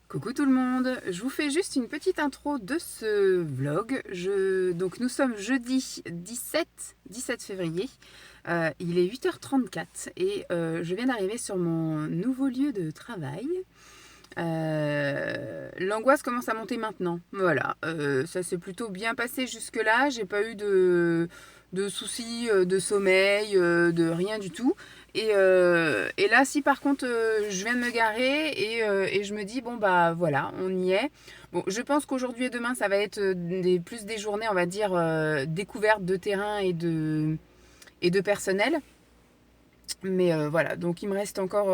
Coucou tout le monde, je vous fais juste une petite intro de ce vlog. Donc nous sommes jeudi 17 février, il est 8h34 et je viens d'arriver sur mon nouveau lieu de travail. L'angoisse commence à monter maintenant, voilà. Ça s'est plutôt bien passé jusque là, j'ai pas eu de soucis de sommeil, de rien du tout. Et là, si par contre, je viens de me garer et je me dis, bon, bah voilà, on y est. Bon, je pense qu'aujourd'hui et demain, ça va être plus des journées, on va dire, découvertes de terrain et de personnel. Mais voilà, donc il me reste encore,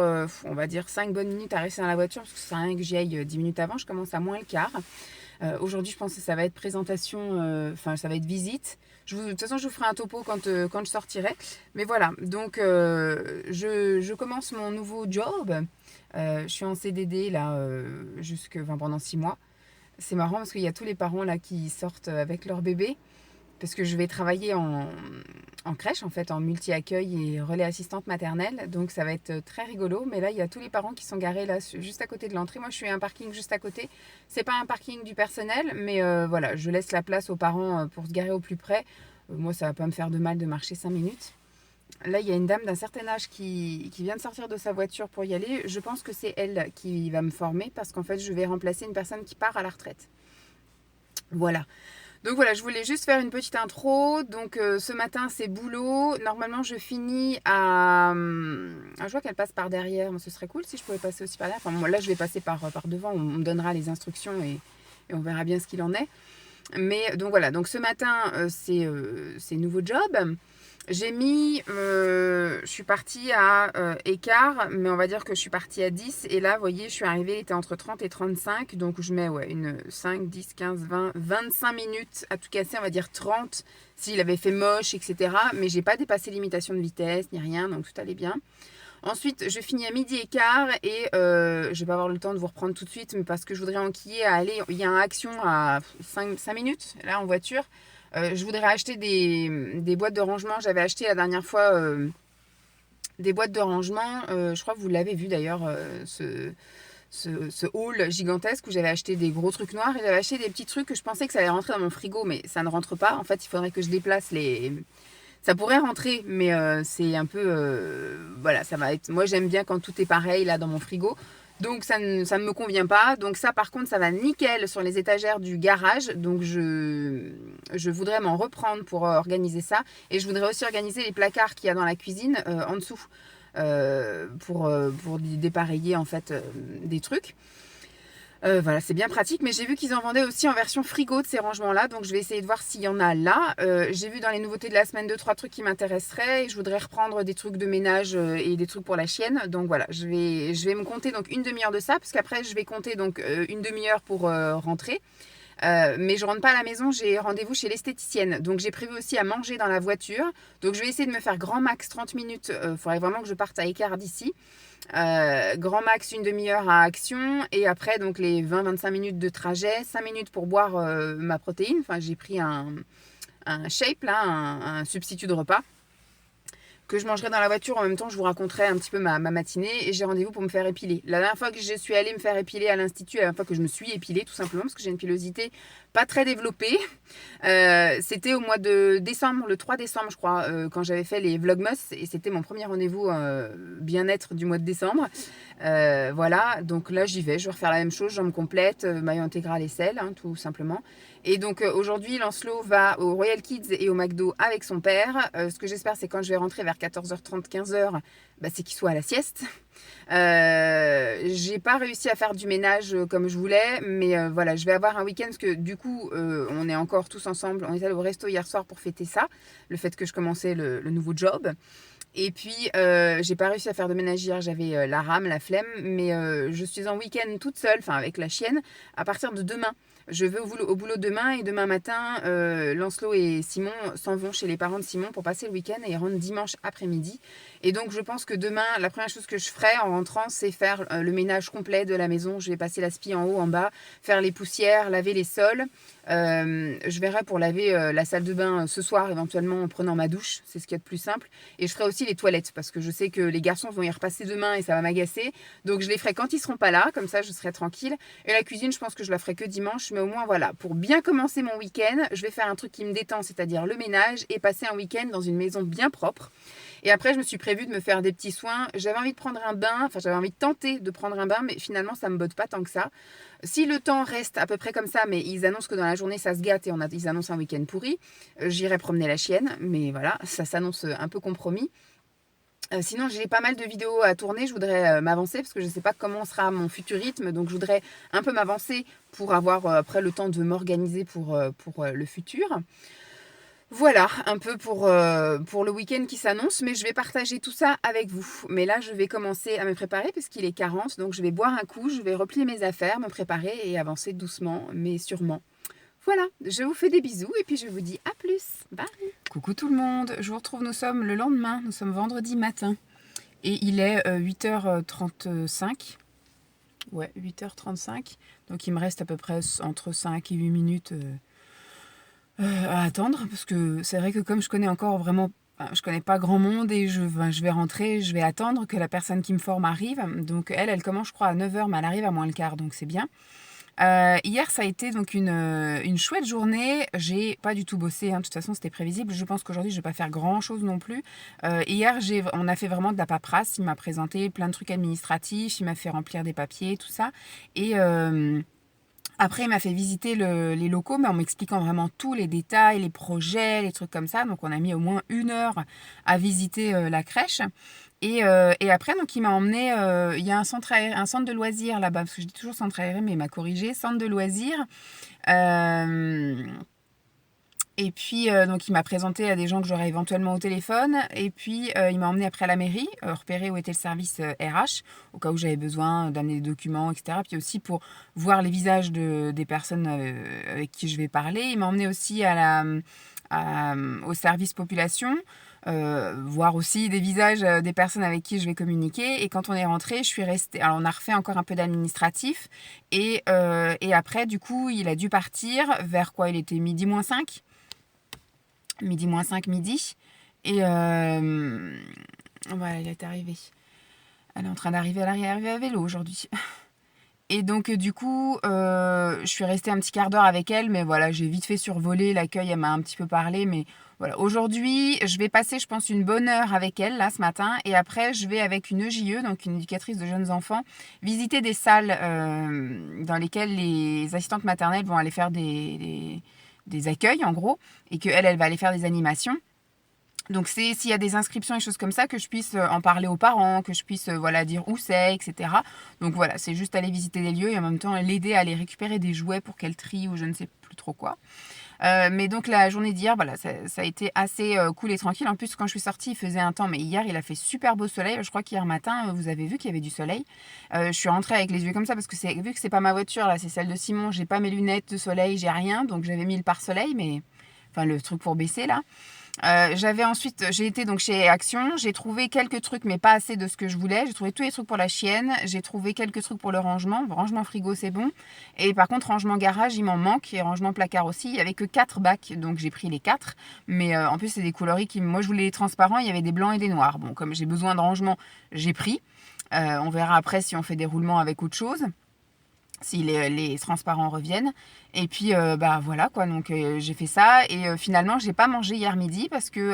on va dire, 5 bonnes minutes à rester dans la voiture, parce que ça sert à rien que j'y aille 10 minutes avant, je commence à moins le quart. Aujourd'hui, je pense que ça va être présentation, enfin, ça va être visite. De toute façon, je vous ferai un topo quand je sortirai. Mais voilà, donc je commence mon nouveau job. Je suis en CDD là, pendant 6 mois. C'est marrant parce qu'il y a tous les parents là qui sortent avec leur bébé parce que je vais travailler en crèche, en fait, en multi-accueil et relais assistante maternelle. Donc ça va être très rigolo. Mais là, il y a tous les parents qui sont garés là, juste à côté de l'entrée. Moi, je suis à un parking juste à côté. C'est pas un parking du personnel, mais voilà, je laisse la place aux parents pour se garer au plus près. Moi, ça va pas me faire de mal de marcher 5 minutes. Là, il y a une dame d'un certain âge qui vient de sortir de sa voiture pour y aller. Je pense que c'est elle qui va me former parce qu'en fait, je vais remplacer une personne qui part à la retraite. Voilà. Donc voilà, je voulais juste faire une petite intro. Donc ce matin, c'est boulot. Normalement, je finis à... je vois qu'elle passe par derrière. Ce serait cool si je pouvais passer aussi par derrière. Enfin, moi, là, je vais passer par devant. On me donnera les instructions et on verra bien ce qu'il en est. Mais donc voilà, donc ce matin, c'est nouveau job. Je suis partie à écart, mais on va dire que je suis partie à 10. Et là, vous voyez, je suis arrivée, il était entre 30 et 35. Donc je mets une 5, 10, 15, 20, 25 minutes à tout casser, on va dire 30 s'il avait fait moche, etc. Mais j'ai pas dépassé l'imitation de vitesse ni rien, donc tout allait bien. Ensuite, je finis à midi et quart et je vais pas avoir le temps de vous reprendre tout de suite, mais parce que je voudrais enquiller à aller. Il y a un action à 5 minutes, là, en voiture. Je voudrais acheter des boîtes de rangement. J'avais acheté la dernière fois des boîtes de rangement. Je crois que vous l'avez vu d'ailleurs, ce haul gigantesque où j'avais acheté des gros trucs noirs et j'avais acheté des petits trucs que je pensais que ça allait rentrer dans mon frigo, mais ça ne rentre pas. En fait, il faudrait que je déplace les. Ça pourrait rentrer, mais c'est un peu... voilà, ça va être... Moi, j'aime bien quand tout est pareil, là, dans mon frigo. Donc, ça ne me convient pas. Donc, ça, par contre, ça va nickel sur les étagères du garage. Donc, je voudrais m'en reprendre pour organiser ça. Et je voudrais aussi organiser les placards qu'il y a dans la cuisine en dessous. Pour dépareiller, en fait, des trucs. Voilà, c'est bien pratique, mais j'ai vu qu'ils en vendaient aussi en version frigo de ces rangements-là, donc je vais essayer de voir s'il y en a là. J'ai vu dans les nouveautés de la semaine 2-3 trucs qui m'intéresseraient et je voudrais reprendre des trucs de ménage et des trucs pour la chienne. Donc voilà, je vais me compter donc une demi-heure de ça, parce qu'après je vais compter donc une demi-heure pour rentrer. Mais je rentre pas à la maison, j'ai rendez-vous chez l'esthéticienne. Donc j'ai prévu aussi à manger dans la voiture. Donc je vais essayer de me faire grand max 30 minutes. Il faudrait vraiment que je parte à écart d'ici. Grand max une demi-heure à Action. Et après, donc les 20-25 minutes de trajet, 5 minutes pour boire ma protéine. Enfin, j'ai pris un shape, là, un substitut de repas que je mangerai dans la voiture. En même temps, je vous raconterai un petit peu ma matinée et j'ai rendez-vous pour me faire épiler. La dernière fois que je suis allée me faire épiler à l'institut, la dernière fois que je me suis épilée tout simplement parce que j'ai une pilosité pas très développée, c'était au mois de décembre, le 3 décembre je crois, quand j'avais fait les Vlogmas et c'était mon premier rendez-vous bien-être du mois de décembre. Voilà, donc là j'y vais, je vais refaire la même chose, jambes complètes, maillot intégral et sel, hein, tout simplement. Et donc aujourd'hui, Lancelot va au Royal Kids et au McDo avec son père. Ce que j'espère, c'est quand je vais rentrer vers 14h30, 15h, bah, c'est qu'il soit à la sieste. J'ai pas réussi à faire du ménage comme je voulais, mais voilà, je vais avoir un week-end parce que du coup, on est encore tous ensemble. On est allé au resto hier soir pour fêter ça, le fait que je commençais le nouveau job. Et puis, j'ai pas réussi à faire de ménage hier, j'avais la rame, la flemme, mais je suis en week-end toute seule, enfin avec la chienne, à partir de demain. Je vais au boulot demain et demain matin, Lancelot et Simon s'en vont chez les parents de Simon pour passer le week-end et ils rentrent dimanche après-midi. Et donc, je pense que demain, la première chose que je ferai en rentrant, c'est faire le ménage complet de la maison. Je vais passer l'aspi en haut, en bas, faire les poussières, laver les sols. Je verrai pour laver la salle de bain ce soir, éventuellement en prenant ma douche. C'est ce qu'il y a de plus simple. Et je ferai aussi aussi les toilettes parce que je sais que les garçons vont y repasser demain et ça va m'agacer. Donc je les ferai quand ils seront pas là, comme ça je serai tranquille. Et la cuisine, je pense que je la ferai que dimanche, mais au moins voilà, pour bien commencer mon week-end, je vais faire un truc qui me détend, c'est-à-dire le ménage et passer un week-end dans une maison bien propre. Et après, je me suis prévu de me faire des petits soins. J'avais envie de prendre un bain, enfin j'avais envie de tenter de prendre un bain, mais finalement ça me botte pas tant que ça. Si le temps reste à peu près comme ça, mais ils annoncent que dans la journée ça se gâte et ils annoncent un week-end pourri, j'irai promener la chienne, mais voilà, ça s'annonce un peu compromis. Sinon, j'ai pas mal de vidéos à tourner, je voudrais m'avancer parce que je ne sais pas comment sera mon futur rythme, donc je voudrais un peu m'avancer pour avoir après le temps de m'organiser pour le futur. Voilà, un peu pour le week-end qui s'annonce, mais je vais partager tout ça avec vous. Mais là, je vais commencer à me préparer parce qu'il est 40, donc je vais boire un coup, je vais replier mes affaires, me préparer et avancer doucement, mais sûrement. Voilà, je vous fais des bisous et puis je vous dis à plus. Bye. Coucou tout le monde, je vous retrouve, nous sommes le lendemain, nous sommes vendredi matin. Et il est 8h35. Ouais, 8h35. Donc il me reste à peu près entre 5 et 8 minutes à attendre. Parce que c'est vrai que comme je connais encore vraiment... Je connais pas grand monde et je vais rentrer, je vais attendre que la personne qui me forme arrive. Donc elle commence je crois à 9h, mais elle arrive à moins le quart, donc c'est bien. Hier, ça a été donc une chouette journée. J'ai pas du tout bossé, hein. De toute façon, c'était prévisible. Je pense qu'aujourd'hui, je vais pas faire grand-chose non plus. Hier, on a fait vraiment de la paperasse. Il m'a présenté plein de trucs administratifs. Il m'a fait remplir des papiers, tout ça. Et après, il m'a fait visiter les locaux, mais en m'expliquant vraiment tous les détails, les projets, les trucs comme ça. Donc, on a mis au moins 1 heure à visiter la crèche. Et après, donc, il m'a emmené... il y a un centre de loisirs là-bas, parce que je dis toujours centre aéré, mais il m'a corrigé. Centre de loisirs. Et puis, donc, il m'a présenté à des gens que j'aurais éventuellement au téléphone. Et puis, il m'a emmené après à la mairie, repérer où était le service RH, au cas où j'avais besoin d'amener des documents, etc. Puis aussi pour voir les visages des personnes avec qui je vais parler. Il m'a emmené aussi au service population, voir aussi des visages des personnes avec qui je vais communiquer. Et quand on est rentré, je suis restée... Alors, on a refait encore un peu d'administratif. Et après, du coup, il a dû partir vers quoi? Il était midi moins 5. Midi moins 5, midi. Et voilà, elle est arrivée. Elle est en train d'arriver, elle est arrivée à vélo aujourd'hui. Et donc, du coup, je suis restée un petit quart d'heure avec elle, mais voilà, j'ai vite fait survoler l'accueil, elle m'a un petit peu parlé, mais voilà. Aujourd'hui, je vais passer, je pense, une bonne heure avec elle, là, ce matin, et après, je vais avec une EJE, donc une éducatrice de jeunes enfants, visiter des salles dans lesquelles les assistantes maternelles vont aller faire des accueils, en gros, et qu'elle va aller faire des animations. Donc c'est s'il y a des inscriptions et choses comme ça, que je puisse en parler aux parents, que je puisse voilà, dire où c'est, etc. Donc voilà, c'est juste aller visiter des lieux et en même temps l'aider à aller récupérer des jouets pour qu'elle trie ou je ne sais plus trop quoi. Mais donc la journée d'hier, voilà, ça a été assez cool et tranquille. En plus, quand je suis sortie, il faisait un temps, mais hier, il a fait super beau soleil. Je crois qu'hier matin, vous avez vu qu'il y avait du soleil. Je suis rentrée avec les yeux comme ça parce que vu que c'est pas ma voiture, là, c'est celle de Simon, j'ai pas mes lunettes de soleil, j'ai rien. Donc j'avais mis le pare-soleil, mais... Enfin, le truc pour baisser, là. J'ai été donc chez Action, j'ai trouvé quelques trucs mais pas assez de ce que je voulais, j'ai trouvé tous les trucs pour la chienne, j'ai trouvé quelques trucs pour le rangement frigo c'est bon, et par contre rangement garage il m'en manque, et rangement placard aussi, il n'y avait que 4 bacs, donc j'ai pris les 4, mais en plus c'est des coloris moi je voulais les transparents, il y avait des blancs et des noirs, bon comme j'ai besoin de rangement j'ai pris, on verra après si on fait des roulements avec autre chose. Si les transparents reviennent. Et puis, voilà, quoi. Donc, j'ai fait ça. Et finalement, j'ai pas mangé hier midi parce que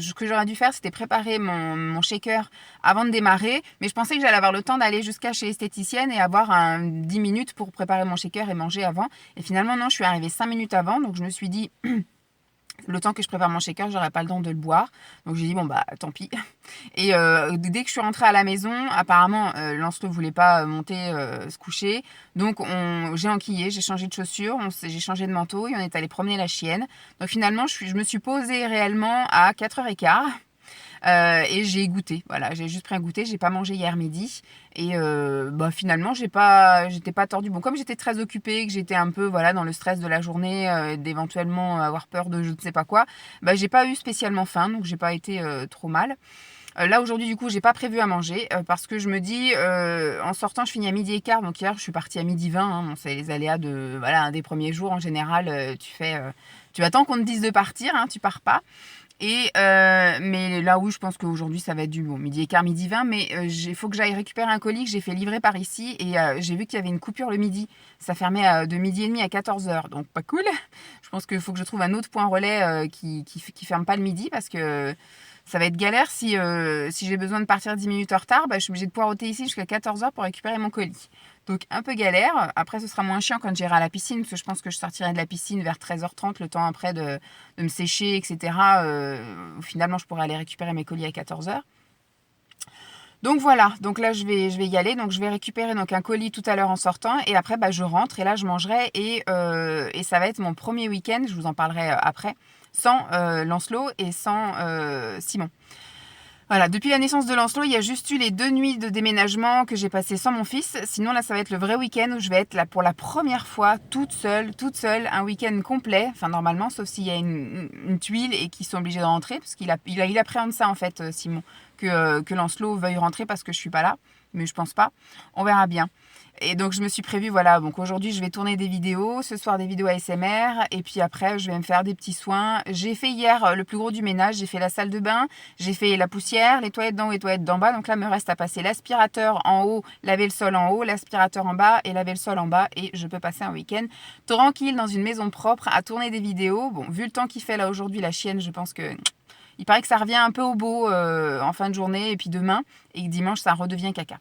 ce que j'aurais dû faire, c'était préparer mon shaker avant de démarrer. Mais je pensais que j'allais avoir le temps d'aller jusqu'à chez l'esthéticienne et avoir 10 minutes pour préparer mon shaker et manger avant. Et finalement, non, je suis arrivée 5 minutes avant. Donc, je me suis dit... Le temps que je prépare mon shaker, j'aurais pas le temps de le boire. Donc j'ai dit bon bah tant pis. Et dès que je suis rentrée à la maison, apparemment Lancelot voulait pas monter se coucher. Donc j'ai enquillé, j'ai changé de chaussures, j'ai changé de manteau et on est allé promener la chienne. Donc finalement je me suis posée réellement à 4h15. Et j'ai goûté, voilà, j'ai juste pris un goûter, j'ai pas mangé hier midi et finalement j'étais pas tordue. Bon, comme j'étais très occupée, que j'étais un peu voilà dans le stress de la journée, d'éventuellement avoir peur de je ne sais pas quoi, j'ai pas eu spécialement faim, donc j'ai pas été trop mal. Là aujourd'hui du coup j'ai pas prévu à manger parce que je me dis en sortant je finis à 12h15, donc hier je suis partie à 12h20, hein, bon, c'est les aléas de voilà un des premiers jours en général, tu attends qu'on te dise de partir, hein, tu pars pas. Mais là, oui, je pense qu'aujourd'hui, ça va être du bon midi et quart, midi 20. Mais il faut que j'aille récupérer un colis que j'ai fait livrer par ici. Et j'ai vu qu'il y avait une coupure le midi. Ça fermait de midi et demi à 14h. Donc, pas cool. Je pense qu'il faut que je trouve un autre point relais qui ferme pas le midi parce que ça va être galère si j'ai besoin de partir 10 minutes en retard. Je suis obligée de poireauter ici jusqu'à 14h pour récupérer mon colis. Donc un peu galère. Après, ce sera moins chiant quand j'irai à la piscine, parce que je pense que je sortirai de la piscine vers 13h30, le temps après de me sécher, etc. Finalement, je pourrai aller récupérer mes colis à 14h. Donc voilà, donc là je vais y aller. Donc je vais récupérer donc un colis tout à l'heure en sortant, et après je rentre et là je mangerai, et ça va être mon premier week-end, je vous en parlerai après, sans Lancelot et sans Simon. Voilà, depuis la naissance de Lancelot, il y a juste eu les 2 nuits de déménagement que j'ai passées sans mon fils. Sinon, là, ça va être le vrai week-end où je vais être là pour la première fois toute seule, un week-end complet. Enfin, normalement, sauf s'il y a une tuile et qu'ils sont obligés de rentrer, parce qu'il appréhende ça, en fait, Simon, que Lancelot veuille rentrer parce que je suis pas là. Mais je pense pas. On verra bien. Et donc, je me suis prévue, voilà, donc aujourd'hui, je vais tourner des vidéos, ce soir des vidéos ASMR, et puis après, je vais me faire des petits soins. J'ai fait hier le plus gros du ménage, j'ai fait la salle de bain, j'ai fait la poussière, les toilettes d'en haut et les toilettes d'en bas. Donc là, il me reste à passer l'aspirateur en haut, laver le sol en haut, l'aspirateur en bas et laver le sol en bas. Et je peux passer un week-end tranquille dans une maison propre à tourner des vidéos. Bon, vu le temps qu'il fait là aujourd'hui, la chienne, je pense que... Il paraît que ça revient un peu au beau en fin de journée, et puis demain, et que dimanche, ça redevient caca.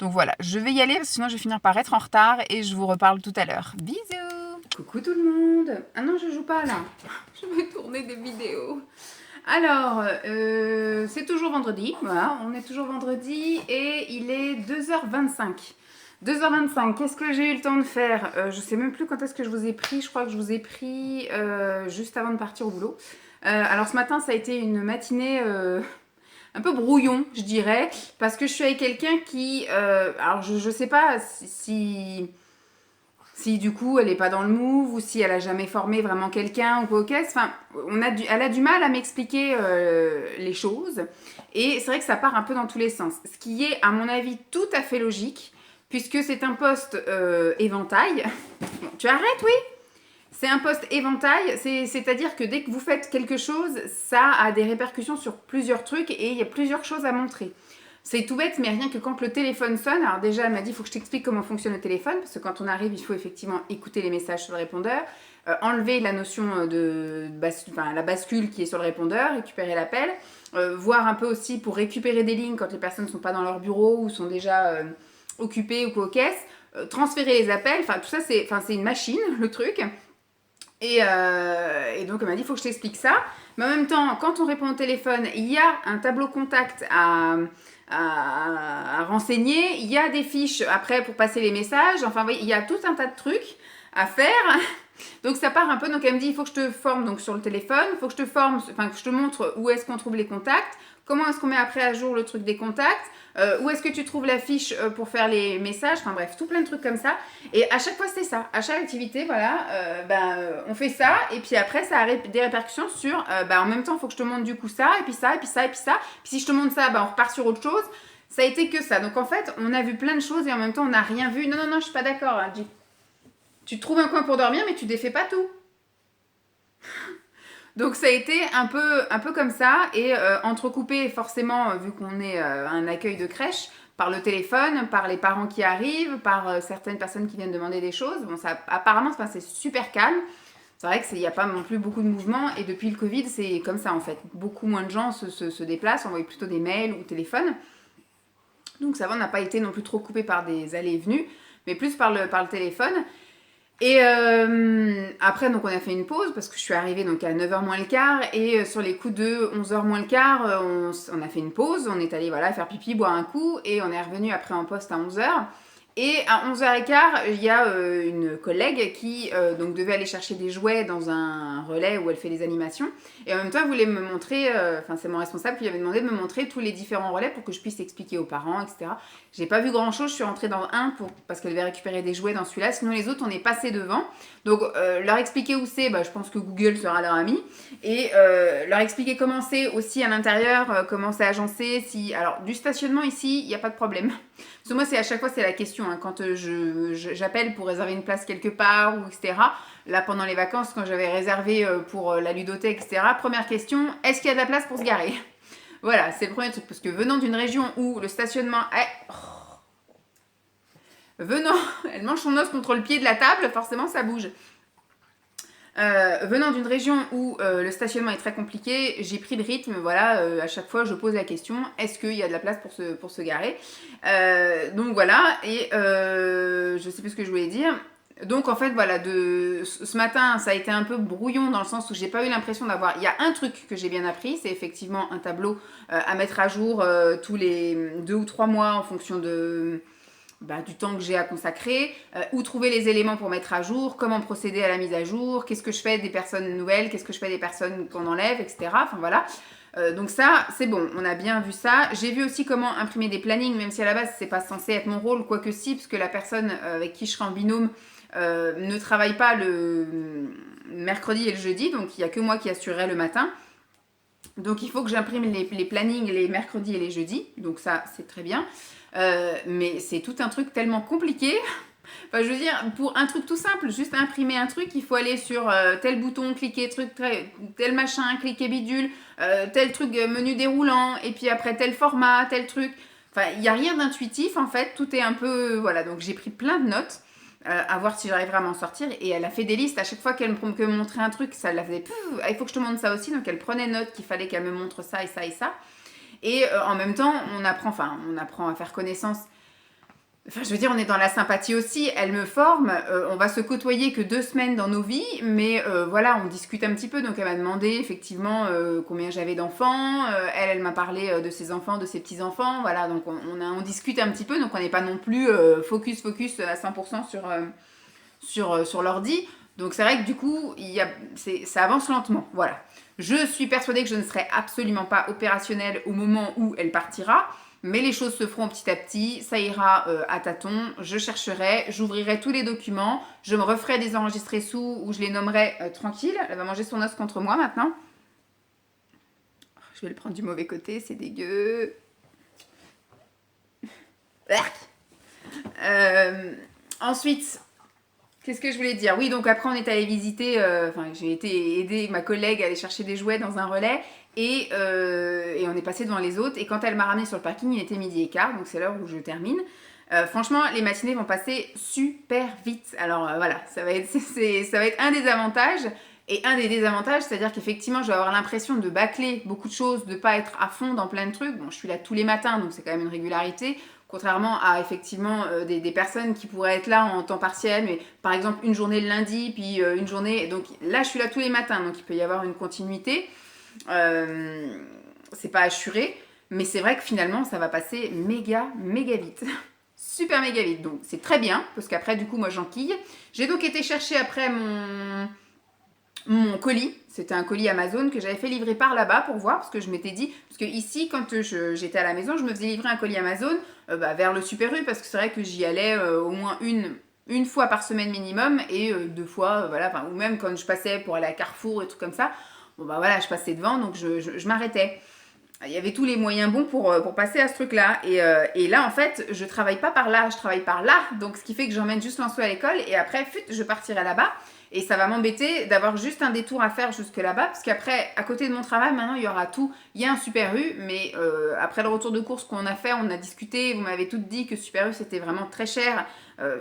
Donc voilà, je vais y aller parce que sinon je vais finir par être en retard, et je vous reparle tout à l'heure. Bisous! Coucou tout le monde! Ah non, je joue pas là. Je vais tourner des vidéos. Alors, c'est toujours vendredi. Voilà, on est toujours vendredi et il est 2h25. 2h25, qu'est-ce que j'ai eu le temps de faire? Je sais même plus quand est-ce que je vous ai pris. Je crois que je vous ai pris juste avant de partir au boulot. Alors ce matin, ça a été une matinée... un peu brouillon, je dirais, parce que je suis avec quelqu'un qui... alors, je sais pas si du coup, elle n'est pas dans le move, ou si elle a jamais formé vraiment quelqu'un, ou quoi au caisse. Enfin, elle a du mal à m'expliquer les choses. Et c'est vrai que ça part un peu dans tous les sens. Ce qui est, à mon avis, tout à fait logique, puisque c'est un poste éventail. Bon, tu arrêtes, oui? C'est un poste éventail, c'est-à-dire que dès que vous faites quelque chose, ça a des répercussions sur plusieurs trucs et il y a plusieurs choses à montrer. C'est tout bête, mais rien que quand le téléphone sonne, alors déjà elle m'a dit il faut que je t'explique comment fonctionne le téléphone, parce que quand on arrive, il faut effectivement écouter les messages sur le répondeur, enlever la notion de la bascule qui est sur le répondeur, récupérer l'appel, voir un peu aussi pour récupérer des lignes quand les personnes ne sont pas dans leur bureau ou sont déjà occupées ou quoi aux caisses, transférer les appels, enfin tout ça c'est une machine le truc. Et donc elle m'a dit il faut que je t'explique ça. Mais en même temps, quand on répond au téléphone, il y a un tableau contact à renseigner, il y a des fiches après pour passer les messages, enfin il y a tout un tas de trucs à faire. Donc ça part un peu, donc elle me dit il faut que je te forme donc sur le téléphone, il faut que je te forme, enfin que je te montre où est-ce qu'on trouve les contacts, comment est-ce qu'on met après à jour le truc des contacts, où est-ce que tu trouves la fiche pour faire les messages, enfin bref, tout plein de trucs comme ça. Et à chaque fois c'est ça, à chaque activité, voilà, on fait ça, et puis après ça a des répercussions sur, en même temps il faut que je te montre du coup ça, et puis ça, et puis ça, et puis ça, puis si je te montre ça, on repart sur autre chose. Ça a été que ça, donc en fait on a vu plein de choses et en même temps on n'a rien vu. Non, je suis pas d'accord, hein, tu trouves un coin pour dormir, mais tu défais pas tout. Donc ça a été un peu comme ça, et entrecoupé forcément, vu qu'on est un accueil de crèche, par le téléphone, par les parents qui arrivent, par certaines personnes qui viennent demander des choses. Bon, ça, apparemment, c'est super calme. C'est vrai qu'il n'y a pas non plus beaucoup de mouvements, et depuis le Covid, c'est comme ça en fait. Beaucoup moins de gens se déplacent, envoient plutôt des mails ou téléphone. Donc ça va, on n'a pas été non plus trop coupé par des allées et venues, mais plus par le téléphone. Et après, donc on a fait une pause parce que je suis arrivée donc à 9h moins le quart, et sur les coups de 11h moins le quart, on a fait une pause, on est allé faire pipi, boire un coup, et on est revenu après en poste à 11h. Et à 11h15, il y a une collègue qui donc devait aller chercher des jouets dans un relais où elle fait des animations. Et en même temps, elle voulait me montrer, c'est mon responsable qui avait demandé de me montrer tous les différents relais pour que je puisse expliquer aux parents, etc. J'ai pas vu grand chose, je suis rentrée dans un parce qu'elle devait récupérer des jouets dans celui-là. Sinon, les autres, on est passé devant. Donc, leur expliquer où c'est, je pense que Google sera leur ami. Et leur expliquer comment c'est aussi à l'intérieur, comment c'est agencé. Alors, du stationnement ici, il n'y a pas de problème. Parce que moi, à chaque fois, c'est la question. questions. Hein. Quand j'appelle pour réserver une place quelque part, ou etc. Là, pendant les vacances, quand j'avais réservé pour la ludothèque, etc. Première question, est-ce qu'il y a de la place pour se garer? Voilà, c'est le premier truc. Parce que venant d'une région où le stationnement est... Venant, elle mange son os contre le pied de la table, forcément ça bouge. Venant d'une région où le stationnement est très compliqué, j'ai pris le rythme, voilà, à chaque fois je pose la question, est-ce qu'il y a de la place pour se garer? Donc voilà, et je sais plus ce que je voulais dire. Donc en fait voilà, ce matin ça a été un peu brouillon dans le sens où j'ai pas eu l'impression d'avoir... Il y a un truc que j'ai bien appris, c'est effectivement un tableau à mettre à jour tous les 2 ou 3 mois en fonction du temps que j'ai à consacrer, où trouver les éléments pour mettre à jour, comment procéder à la mise à jour, qu'est-ce que je fais des personnes nouvelles, qu'est-ce que je fais des personnes qu'on enlève, etc. Enfin voilà. Donc ça, c'est bon, on a bien vu ça. J'ai vu aussi comment imprimer des plannings, même si à la base, c'est pas censé être mon rôle, quoique si, parce que la personne avec qui je serai en binôme ne travaille pas le mercredi et le jeudi, donc il n'y a que moi qui assurerai le matin. Donc il faut que j'imprime les plannings les mercredis et les jeudis, donc ça, c'est très bien. Mais c'est tout un truc tellement compliqué. Enfin, je veux dire, pour un truc tout simple, juste imprimer un truc, il faut aller sur tel bouton, cliquer tel machin, cliquer bidule, tel truc menu déroulant, et puis après tel format, tel truc. Enfin, il n'y a rien d'intuitif en fait, tout est un peu... Voilà, donc j'ai pris plein de notes, à voir si j'arriverai à m'en sortir. Et elle a fait des listes, à chaque fois qu'elle me montrait un truc, ça la faisait... il faut que je te montre ça aussi, donc elle prenait note qu'il fallait qu'elle me montre ça et ça et ça. Et en même temps, on apprend à faire connaissance. Enfin, je veux dire, on est dans la sympathie aussi. Elle me forme. On va se côtoyer que 2 semaines dans nos vies. Mais voilà, on discute un petit peu. Donc, elle m'a demandé effectivement combien j'avais d'enfants. Elle m'a parlé de ses enfants, de ses petits-enfants. Voilà, donc on discute un petit peu. Donc, on n'est pas non plus focus à 100% sur l'ordi. Donc, c'est vrai que du coup, ça avance lentement. Voilà. Je suis persuadée que je ne serai absolument pas opérationnelle au moment où elle partira, mais les choses se feront petit à petit, ça ira à tâtons, je chercherai, j'ouvrirai tous les documents, je me referai des enregistrés sous où je les nommerai tranquilles. Elle va manger son os contre moi maintenant. Je vais le prendre du mauvais côté, c'est dégueu. Ensuite... Qu'est-ce que je voulais dire? Oui, donc après on est allé visiter, j'ai été aider ma collègue à aller chercher des jouets dans un relais et on est passé devant les autres. Et quand elle m'a ramené sur le parking, il était 12h15, donc c'est l'heure où je termine. Franchement, les matinées vont passer super vite. Alors voilà, ça va être un des avantages et un des désavantages, c'est-à-dire qu'effectivement, je vais avoir l'impression de bâcler beaucoup de choses, de ne pas être à fond dans plein de trucs. Bon, je suis là tous les matins, donc c'est quand même une régularité. Contrairement à effectivement des personnes qui pourraient être là en temps partiel, mais par exemple une journée le lundi, puis une journée... Donc là, je suis là tous les matins, donc il peut y avoir une continuité. C'est pas assuré, mais c'est vrai que finalement, ça va passer méga vite. Super méga vite, donc c'est très bien, parce qu'après, du coup, moi, j'enquille. J'ai donc été chercher après mon colis, c'était un colis Amazon que j'avais fait livrer par là-bas pour voir, parce que je m'étais dit, parce que ici quand j'étais à la maison, je me faisais livrer un colis Amazon vers le Super U, parce que c'est vrai que j'y allais au moins une fois par semaine minimum, et 2 fois, voilà, ou même quand je passais pour aller à Carrefour et tout comme ça, bon bah voilà, je passais devant, donc je m'arrêtais. Il y avait tous les moyens bons pour passer à ce truc-là. Et là, en fait, je travaille pas par là, je travaille par là. Donc, ce qui fait que j'emmène juste Lançois à l'école. Et après, je partirai là-bas. Et ça va m'embêter d'avoir juste un détour à faire jusque là-bas. Parce qu'après, à côté de mon travail, maintenant, il y aura tout. Il y a un Super U. Mais après le retour de course qu'on a fait, on a discuté. Vous m'avez toutes dit que Super U, c'était vraiment très cher.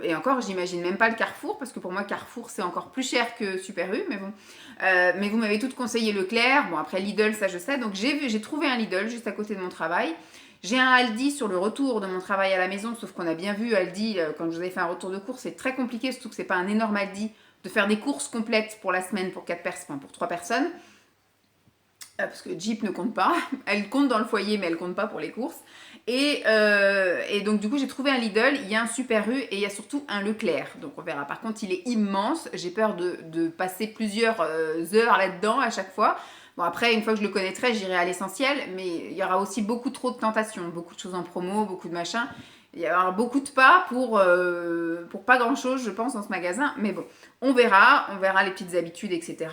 Et encore, j'imagine même pas le Carrefour. Parce que pour moi, Carrefour, c'est encore plus cher que Super U. Mais bon. Mais vous m'avez toutes conseillé Leclerc. Bon, après Lidl, ça je sais. Donc j'ai trouvé un Lidl juste à côté de mon travail. J'ai un Aldi sur le retour de mon travail à la maison. Sauf qu'on a bien vu Aldi, quand je vous avais fait un retour de course, c'est très compliqué. Surtout que c'est pas un énorme Aldi de faire des courses complètes pour la semaine pour 3 personnes. Parce que Jeep ne compte pas. Elle compte dans le foyer, mais elle compte pas pour les courses. Et donc du coup j'ai trouvé un Lidl, il y a un Super U et il y a surtout un Leclerc. Donc on verra. Par contre il est immense. J'ai peur de passer plusieurs heures là-dedans à chaque fois. Bon après une fois que je le connaîtrai j'irai à l'essentiel. Mais il y aura aussi beaucoup trop de tentations. Beaucoup de choses en promo, beaucoup de machins. Il y aura beaucoup de pas pour pas grand chose je pense dans ce magasin. Mais bon, on verra les petites habitudes etc.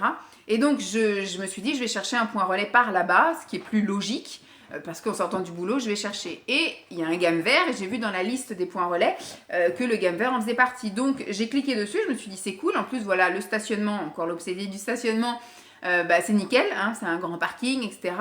Et donc je me suis dit je vais chercher un point relais par là-bas, ce qui est plus logique. parce qu'en sortant du boulot, je vais chercher. Et il y a un gamme vert, et j'ai vu dans la liste des points relais que le gamme vert en faisait partie. Donc j'ai cliqué dessus, je me suis dit c'est cool. En plus, voilà, le stationnement, encore l'obsédé du stationnement, c'est nickel, hein, c'est un grand parking, etc.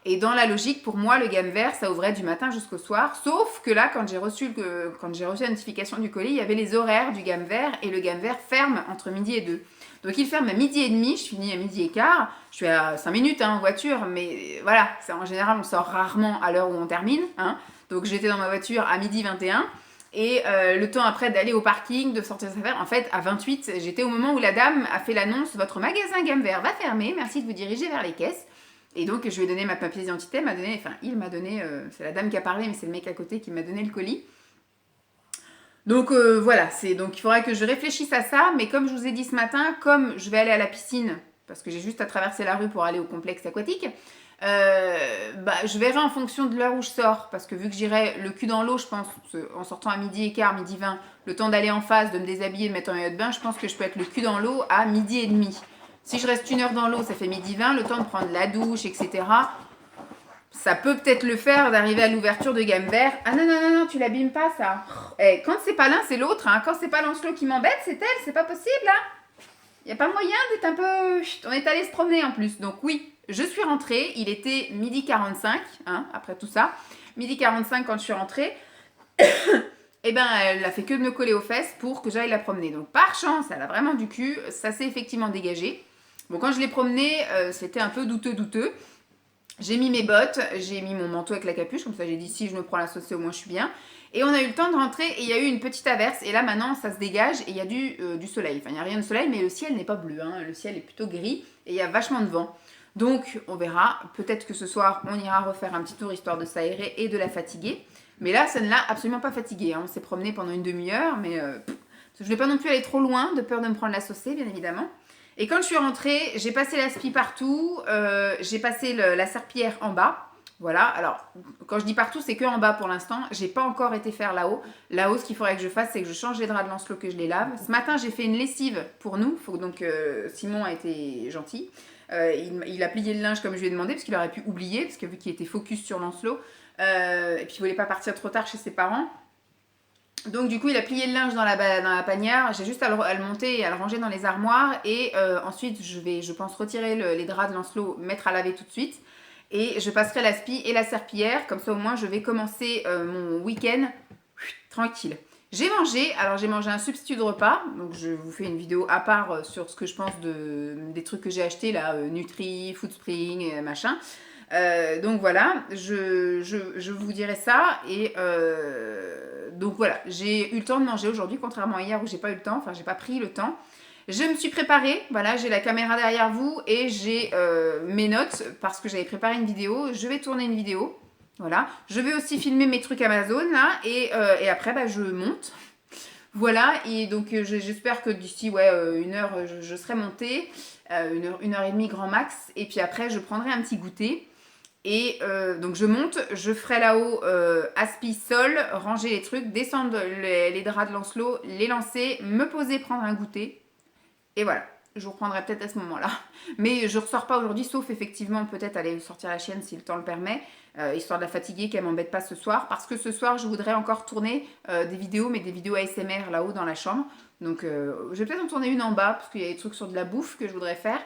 Et dans la logique, pour moi, le gamme vert, ça ouvrait du matin jusqu'au soir. Sauf que là, quand j'ai reçu la notification du colis, il y avait les horaires du gamme vert, et le gamme vert ferme entre midi et 2. Donc il ferme à midi et demi, je finis à midi et quart, je suis à 5 minutes en voiture, mais voilà, en général on sort rarement à l'heure où on termine. Hein. Donc j'étais dans ma voiture à midi 21, et le temps après d'aller au parking, de sortir sa affaires, en fait à 28, j'étais au moment où la dame a fait l'annonce, votre magasin gamme vert va fermer, merci de vous diriger vers les caisses. Et donc je lui ai donné ma papier d'identité, il m'a donné, c'est la dame qui a parlé, mais c'est le mec à côté qui m'a donné le colis. Donc voilà, donc il faudra que je réfléchisse à ça, mais comme je vous ai dit ce matin, comme je vais aller à la piscine, parce que j'ai juste à traverser la rue pour aller au complexe aquatique, je verrai en fonction de l'heure où je sors, parce que vu que j'irai le cul dans l'eau, je pense, en sortant à midi et quart, midi 20, le temps d'aller en face, de me déshabiller, de mettre un maillot de bain, je pense que je peux être le cul dans l'eau à midi et demi. Si je reste 1 heure dans l'eau, ça fait midi 20, le temps de prendre la douche, etc. Ça peut peut-être le faire d'arriver à l'ouverture de gamme vert. Ah non, tu l'abîmes pas ça. Eh, quand c'est pas l'un, c'est l'autre. Hein. Quand c'est pas Lancelot qui m'embête, c'est elle. C'est pas possible là. Y a pas moyen d'être un peu... Chut, on est allé se promener en plus. Donc oui, je suis rentrée. Il était midi 45, hein, après tout ça. Midi 45 quand je suis rentrée. Eh ben, elle a fait que de me coller aux fesses pour que j'aille la promener. Donc par chance, elle a vraiment du cul. Ça s'est effectivement dégagé. Bon, quand je l'ai promenée, c'était un peu douteux. J'ai mis mes bottes, j'ai mis mon manteau avec la capuche, comme ça j'ai dit si je me prends la saucée au moins je suis bien. Et on a eu le temps de rentrer et il y a eu une petite averse et là maintenant ça se dégage et il y a du soleil. Enfin il n'y a rien de soleil mais le ciel n'est pas bleu, hein. Le ciel est plutôt gris et il y a vachement de vent. Donc on verra, peut-être que ce soir on ira refaire un petit tour histoire de s'aérer et de la fatiguer. Mais là ça ne l'a absolument pas fatiguée, hein. On s'est promené pendant une demi-heure mais je ne vais pas non plus aller trop loin de peur de me prendre la saucée bien évidemment. Et quand je suis rentrée, j'ai passé l'aspi partout, j'ai passé la serpillière en bas. Voilà, alors quand je dis partout, c'est que en bas pour l'instant. J'ai pas encore été faire là-haut. Là-haut, ce qu'il faudrait que je fasse, c'est que je change les draps de Lancelot, que je les lave. Ce matin, j'ai fait une lessive pour nous. Donc Simon a été gentil. Il a plié le linge comme je lui ai demandé, parce qu'il aurait pu oublier, parce que vu qu'il était focus sur Lancelot, et puis il voulait pas partir trop tard chez ses parents. Donc du coup il a plié le linge dans la panière, j'ai juste à le monter et à le ranger dans les armoires et ensuite je pense retirer les draps de Lancelot, mettre à laver tout de suite et je passerai la spie et la serpillière, comme ça au moins je vais commencer mon week-end tranquille. J'ai mangé un substitut de repas, donc je vous fais une vidéo à part sur ce que je pense des trucs que j'ai achetés là, Nutri, Foodspring, machin. Donc voilà, je vous dirai ça et donc voilà, j'ai eu le temps de manger aujourd'hui, contrairement à hier où j'ai pas eu le temps, enfin j'ai pas pris le temps. Je me suis préparée, voilà, j'ai la caméra derrière vous et j'ai mes notes parce que j'avais préparé une vidéo. Je vais tourner une vidéo, voilà. Je vais aussi filmer mes trucs Amazon là et après je monte. Voilà, et donc j'espère que d'ici 1 heure je serai montée, 1 heure et demie grand max, et puis après je prendrai un petit goûter. Et donc je monte, je ferai là-haut aspi sol, ranger les trucs, descendre les draps de Lancelot, les lancer, me poser, prendre un goûter. Et voilà, je vous reprendrai peut-être à ce moment-là. Mais je ne ressors pas aujourd'hui, sauf effectivement peut-être aller sortir la chienne si le temps le permet, histoire de la fatiguer, qu'elle m'embête pas ce soir. Parce que ce soir, je voudrais encore tourner des vidéos, mais des vidéos ASMR là-haut dans la chambre. Donc je vais peut-être en tourner une en bas, parce qu'il y a des trucs sur de la bouffe que je voudrais faire.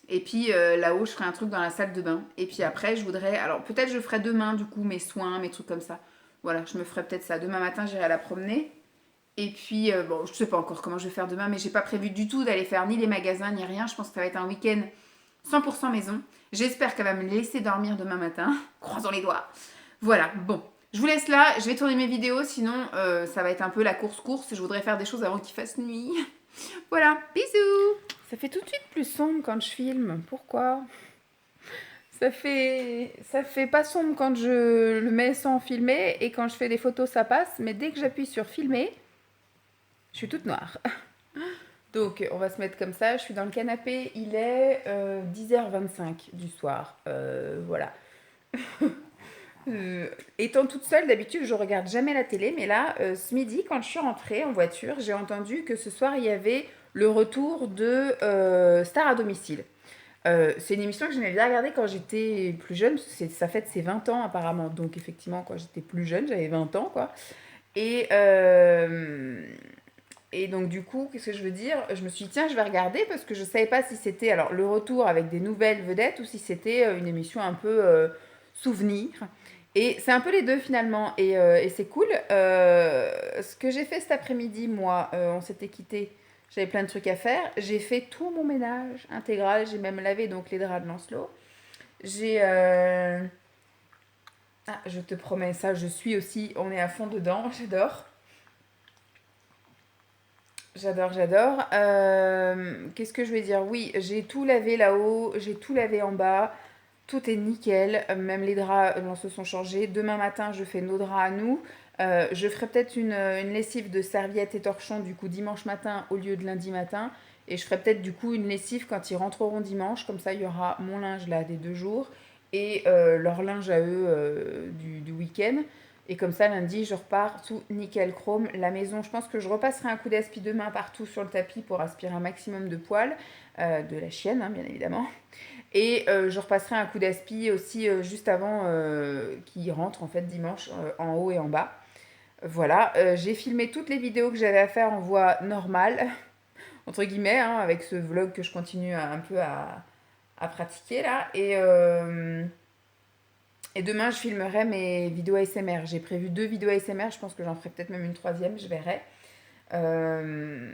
Et puis là-haut, je ferai un truc dans la salle de bain. Et puis après, je voudrais... Alors peut-être je ferai demain, du coup, mes soins, mes trucs comme ça. Voilà, je me ferai peut-être ça. Demain matin, j'irai la promener. Et puis, bon, je sais pas encore comment je vais faire demain, mais j'ai pas prévu du tout d'aller faire ni les magasins, ni rien. Je pense que ça va être un week-end 100% maison. J'espère qu'elle va me laisser dormir demain matin. Croisons les doigts. Voilà, bon. Je vous laisse là. Je vais tourner mes vidéos, sinon ça va être un peu la course-course. Je voudrais faire des choses avant qu'il fasse nuit. Voilà, bisous. Ça fait tout de suite plus sombre quand je filme. Pourquoi ? Ça fait pas sombre quand je le mets sans filmer et quand je fais des photos ça passe, mais dès que j'appuie sur filmer, je suis toute noire. Donc on va se mettre comme ça, je suis dans le canapé, il est 10h25 du soir, voilà. Étant toute seule, d'habitude je regarde jamais la télé, mais là ce midi quand je suis rentrée en voiture, j'ai entendu que ce soir il y avait le retour de Star à domicile. C'est une émission que j'aimais bien regarder quand j'étais plus jeune, parce que ça fête ses 20 ans apparemment. Donc effectivement, quand j'étais plus jeune, j'avais 20 ans, quoi. Et, euh, et donc du coup, qu'est-ce que je veux dire? Je me suis dit, tiens, je vais regarder parce que je savais pas si c'était alors le retour avec des nouvelles vedettes ou si c'était une émission un peu souvenir. Et c'est un peu les deux finalement, et c'est cool. Ce que j'ai fait cet après-midi, moi, on s'était quitté, j'avais plein de trucs à faire. J'ai fait tout mon ménage intégral, j'ai même lavé donc les draps de Lancelot. J'ai... Ah, je te promets ça, je suis aussi, on est à fond dedans, j'adore. J'adore, j'adore. Qu'est-ce que je vais dire? Oui, j'ai tout lavé là-haut, j'ai tout lavé en bas. Tout est nickel. Même les draps se sont changés. Demain matin, je fais nos draps à nous. Je ferai peut-être une lessive de serviettes et torchons du coup dimanche matin au lieu de lundi matin. Et je ferai peut-être du coup une lessive quand ils rentreront dimanche. Comme ça, il y aura mon linge là des 2 jours et leur linge à eux du week-end. Et comme ça, lundi, je repars tout nickel chrome. La maison, je pense que je repasserai un coup d'aspi demain partout sur le tapis pour aspirer un maximum de poils. De la chienne, hein, bien évidemment. Et je repasserai un coup d'aspi aussi juste avant qu'il rentre en fait dimanche en haut et en bas. Voilà, j'ai filmé toutes les vidéos que j'avais à faire en voie normale, entre guillemets, hein, avec ce vlog que je continue un peu à pratiquer là. Et demain, je filmerai mes vidéos ASMR. J'ai prévu 2 vidéos ASMR, je pense que j'en ferai peut-être même une troisième, je verrai. Euh,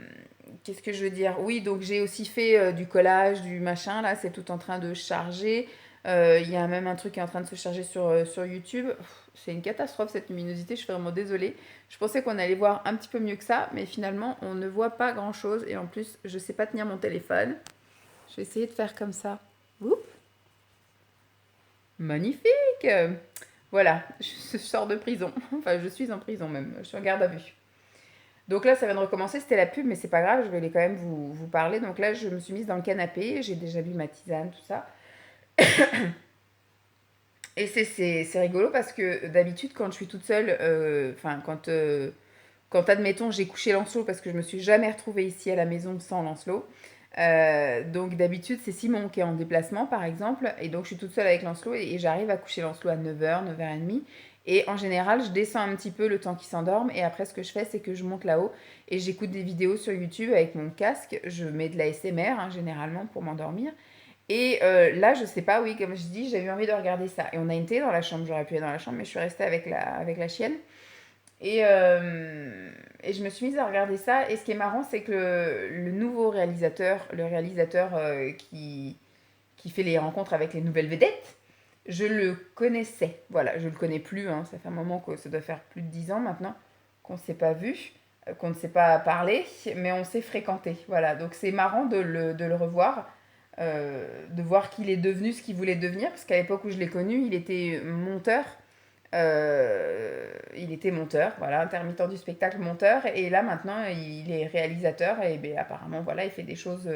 Qu'est-ce que je veux dire? Oui, donc j'ai aussi fait du collage, du machin, là, c'est tout en train de charger. Il y a même un truc qui est en train de se charger sur YouTube. C'est une catastrophe cette luminosité, je suis vraiment désolée. Je pensais qu'on allait voir un petit peu mieux que ça, mais finalement on ne voit pas grand-chose. Et en plus, je sais pas tenir mon téléphone. Je vais essayer de faire comme ça. Oups, magnifique! Voilà, je sors de prison. Enfin, je suis en prison même, je suis en garde à vue. Donc là, ça vient de recommencer, c'était la pub, mais c'est pas grave, je vais quand même vous parler. Donc là, je me suis mise dans le canapé, j'ai déjà bu ma tisane, tout ça. Et c'est rigolo parce que d'habitude, quand je suis toute seule, enfin, quand admettons, j'ai couché Lancelot parce que je me suis jamais retrouvée ici à la maison sans Lancelot. Donc d'habitude, c'est Simon qui est en déplacement, par exemple, et donc je suis toute seule avec Lancelot et j'arrive à coucher Lancelot à 9h, 9h30. Et en général, je descends un petit peu le temps qu'il s'endorme et après, ce que je fais, c'est que je monte là-haut et j'écoute des vidéos sur YouTube avec mon casque. Je mets de la SMR, hein, généralement, pour m'endormir. Et là, je sais pas, oui, comme je dis, j'ai eu envie de regarder ça. Et on a une télé dans la chambre, j'aurais pu aller dans la chambre, mais je suis restée avec la chienne. Et je me suis mise à regarder ça. Et ce qui est marrant, c'est que le nouveau réalisateur, le réalisateur qui fait les rencontres avec les nouvelles vedettes, je le connaissais. Voilà, je le connais plus. Hein. Ça fait un moment que ça doit faire plus de 10 ans maintenant qu'on ne s'est pas vu, qu'on ne s'est pas parlé, mais on s'est fréquenté. Voilà, donc c'est marrant de le revoir. De voir qu'il est devenu ce qu'il voulait devenir, parce qu'à l'époque où je l'ai connu, il était monteur, voilà, intermittent du spectacle, monteur, et là maintenant il est réalisateur, et ben, apparemment voilà, il fait des choses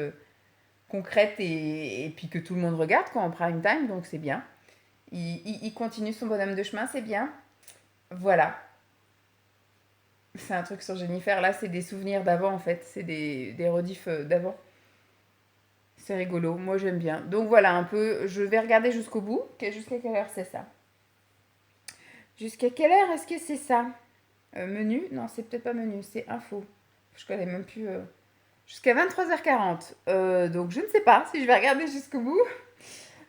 concrètes et puis que tout le monde regarde quand en prime time, donc c'est bien. Il continue son bonhomme de chemin, c'est bien. Voilà, c'est un truc sur Jennifer, là c'est des souvenirs d'avant en fait, c'est des rediffs d'avant. C'est rigolo, moi j'aime bien. Donc voilà un peu, je vais regarder jusqu'au bout. Jusqu'à quelle heure c'est ça? Jusqu'à quelle heure est-ce que c'est ça? Menu? Non, c'est peut-être pas menu, c'est info. Je connais même plus. Jusqu'à 23h40. Donc je ne sais pas si je vais regarder jusqu'au bout.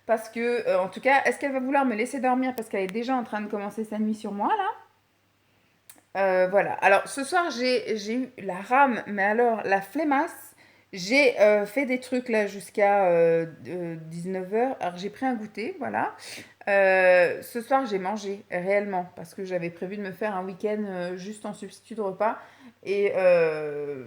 Parce que, en tout cas, est-ce qu'elle va vouloir me laisser dormir parce qu'elle est déjà en train de commencer sa nuit sur moi là? Voilà. Alors ce soir, j'ai eu la rame, mais alors la flemmasse. J'ai fait des trucs là jusqu'à 19h. Alors j'ai pris un goûter, voilà. Ce soir, j'ai mangé réellement parce que j'avais prévu de me faire un week-end juste en substitut de repas. Et, euh,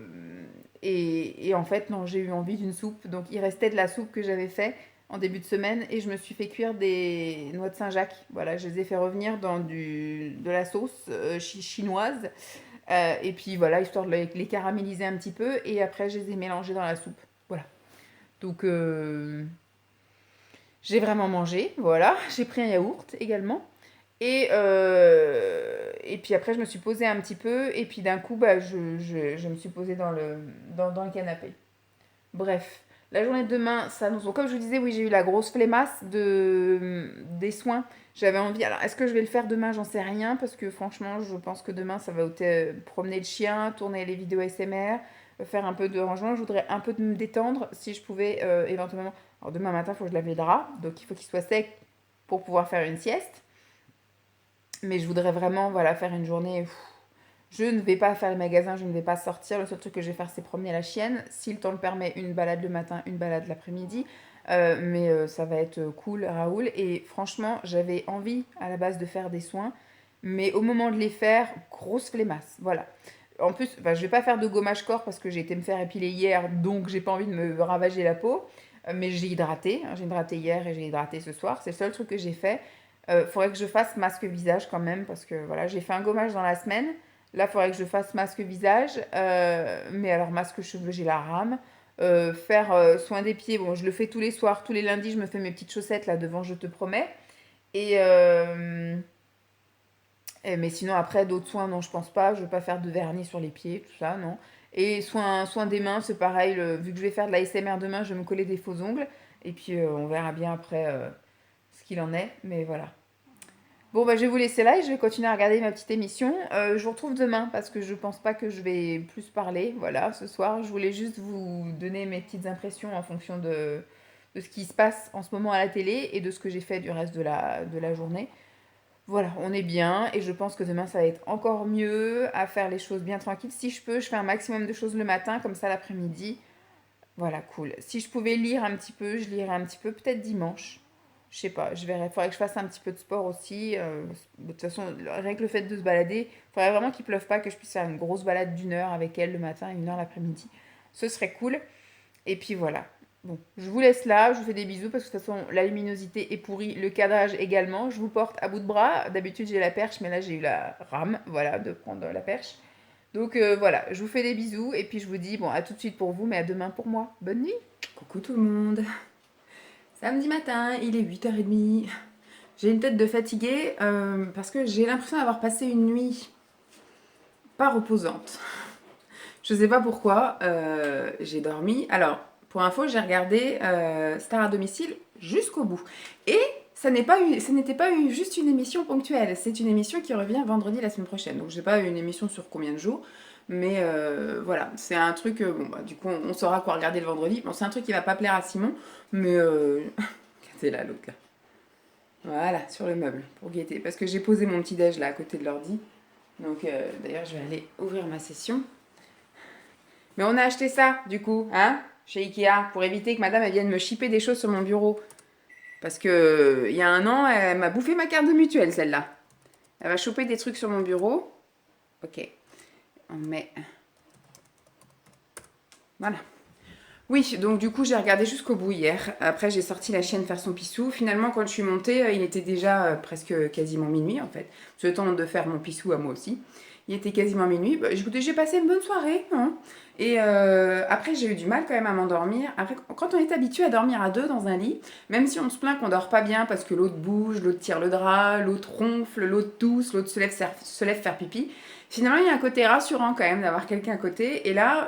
et en fait, non, j'ai eu envie d'une soupe. Donc il restait de la soupe que j'avais fait en début de semaine et je me suis fait cuire des noix de Saint-Jacques. Voilà, je les ai fait revenir dans de la sauce chinoise. Et puis voilà, histoire de les caraméliser un petit peu. Et après, je les ai mélangés dans la soupe. Voilà. Donc, j'ai vraiment mangé. Voilà. J'ai pris un yaourt également. Et puis après, je me suis posée un petit peu. Et puis d'un coup, bah, je me suis posée dans le canapé. Bref. La journée de demain s'annonce. Donc, comme je vous disais, oui, j'ai eu la grosse flemmasse des soins. J'avais envie. Alors, est-ce que je vais le faire demain? J'en sais rien. Parce que franchement, je pense que demain, ça va être promener le chien, tourner les vidéos SMR, faire un peu de rangement. Je voudrais un peu de me détendre. Si je pouvais éventuellement. Alors, demain matin, il faut que je lave les draps. Donc, il faut qu'il soit sec pour pouvoir faire une sieste. Mais je voudrais vraiment voilà, faire une journée. Je ne vais pas faire les magasins, je ne vais pas sortir. Le seul truc que je vais faire, c'est promener la chienne. Si le temps le permet, une balade le matin, une balade l'après-midi. Mais ça va être cool, Raoul. Et franchement, j'avais envie à la base de faire des soins. Mais au moment de les faire, grosse flemmasse. Voilà. En plus, enfin, je vais pas faire de gommage corps parce que j'ai été me faire épiler hier, donc j'ai pas envie de me ravager la peau. Mais j'ai hydraté. J'ai hydraté hier et j'ai hydraté ce soir. C'est le seul truc que j'ai fait. Faudrait que je fasse masque visage quand même parce que voilà, j'ai fait un gommage dans la semaine. Là, il faudrait que je fasse masque visage. Mais alors, masque cheveux, j'ai la rame. Faire soin des pieds, bon, je le fais tous les soirs, tous les lundis, je me fais mes petites chaussettes là devant, je te promets. Et, mais sinon, après, d'autres soins, non, je pense pas. Je veux pas faire de vernis sur les pieds, tout ça, non. Et soin des mains, c'est pareil. Vu que je vais faire de la SMR demain, je vais me coller des faux ongles. Et puis, on verra bien après ce qu'il en est. Mais voilà. Bon, bah, je vais vous laisser là et je vais continuer à regarder ma petite émission. Je vous retrouve demain parce que je pense pas que je vais plus parler. Voilà, ce soir, je voulais juste vous donner mes petites impressions en fonction de ce qui se passe en ce moment à la télé et de ce que j'ai fait du reste de la journée. Voilà, on est bien et je pense que demain ça va être encore mieux à faire les choses bien tranquilles. Si je peux, je fais un maximum de choses le matin, comme ça l'après-midi. Voilà, cool. Si je pouvais lire un petit peu, je lirais un petit peu, peut-être dimanche. Je sais pas, je verrai. Il faudrait que je fasse un petit peu de sport aussi. De toute façon, rien que le fait de se balader, il faudrait vraiment qu'il pleuve pas, que je puisse faire une grosse balade d'1 heure avec elle le matin et 1 heure l'après-midi. Ce serait cool. Et puis voilà. Bon, je vous laisse là, je vous fais des bisous parce que de toute façon la luminosité est pourrie, le cadrage également. Je vous porte à bout de bras. D'habitude j'ai la perche, mais là j'ai eu la rame, voilà, de prendre la perche. Donc voilà, je vous fais des bisous et puis je vous dis bon à tout de suite pour vous, mais à demain pour moi. Bonne nuit. Coucou tout le monde. Samedi matin, il est 8h30. J'ai une tête de fatiguée parce que j'ai l'impression d'avoir passé une nuit pas reposante. Je sais pas pourquoi, j'ai dormi. Alors, pour info, j'ai regardé Star à domicile jusqu'au bout. Et ce n'était pas juste une émission ponctuelle. C'est une émission qui revient vendredi la semaine prochaine. Donc, j'ai pas une émission sur combien de jours. Mais voilà, c'est un truc. Bon, bah, du coup, on saura quoi regarder le vendredi. Bon, c'est un truc qui va pas plaire à Simon. Mais. C'est là, l'autre là. Voilà, sur le meuble, pour guetter. Parce que j'ai posé mon petit déj là à côté de l'ordi. Donc, d'ailleurs, je vais aller ouvrir ma session. Mais on a acheté ça, du coup, hein, chez Ikea, pour éviter que madame elle vienne me chipper des choses sur mon bureau. Parce que il y a un an, elle m'a bouffé ma carte de mutuelle, celle-là. Elle va choper des trucs sur mon bureau. Ok. On met... Voilà. Oui, donc du coup, j'ai regardé jusqu'au bout hier. Après, j'ai sorti la chienne faire son pissou. Finalement, quand je suis montée, il était déjà presque quasiment minuit, en fait. C'est le temps de faire mon pissou à moi aussi. Il était quasiment minuit. Bah, écoutez, j'ai passé une bonne soirée. Hein. Et après, j'ai eu du mal quand même à m'endormir. Après, quand on est habitué à dormir à deux dans un lit, même si on se plaint qu'on dort pas bien parce que l'autre bouge, l'autre tire le drap, l'autre ronfle, l'autre tousse, l'autre se lève faire pipi, finalement, il y a un côté rassurant quand même d'avoir quelqu'un à côté. Et là...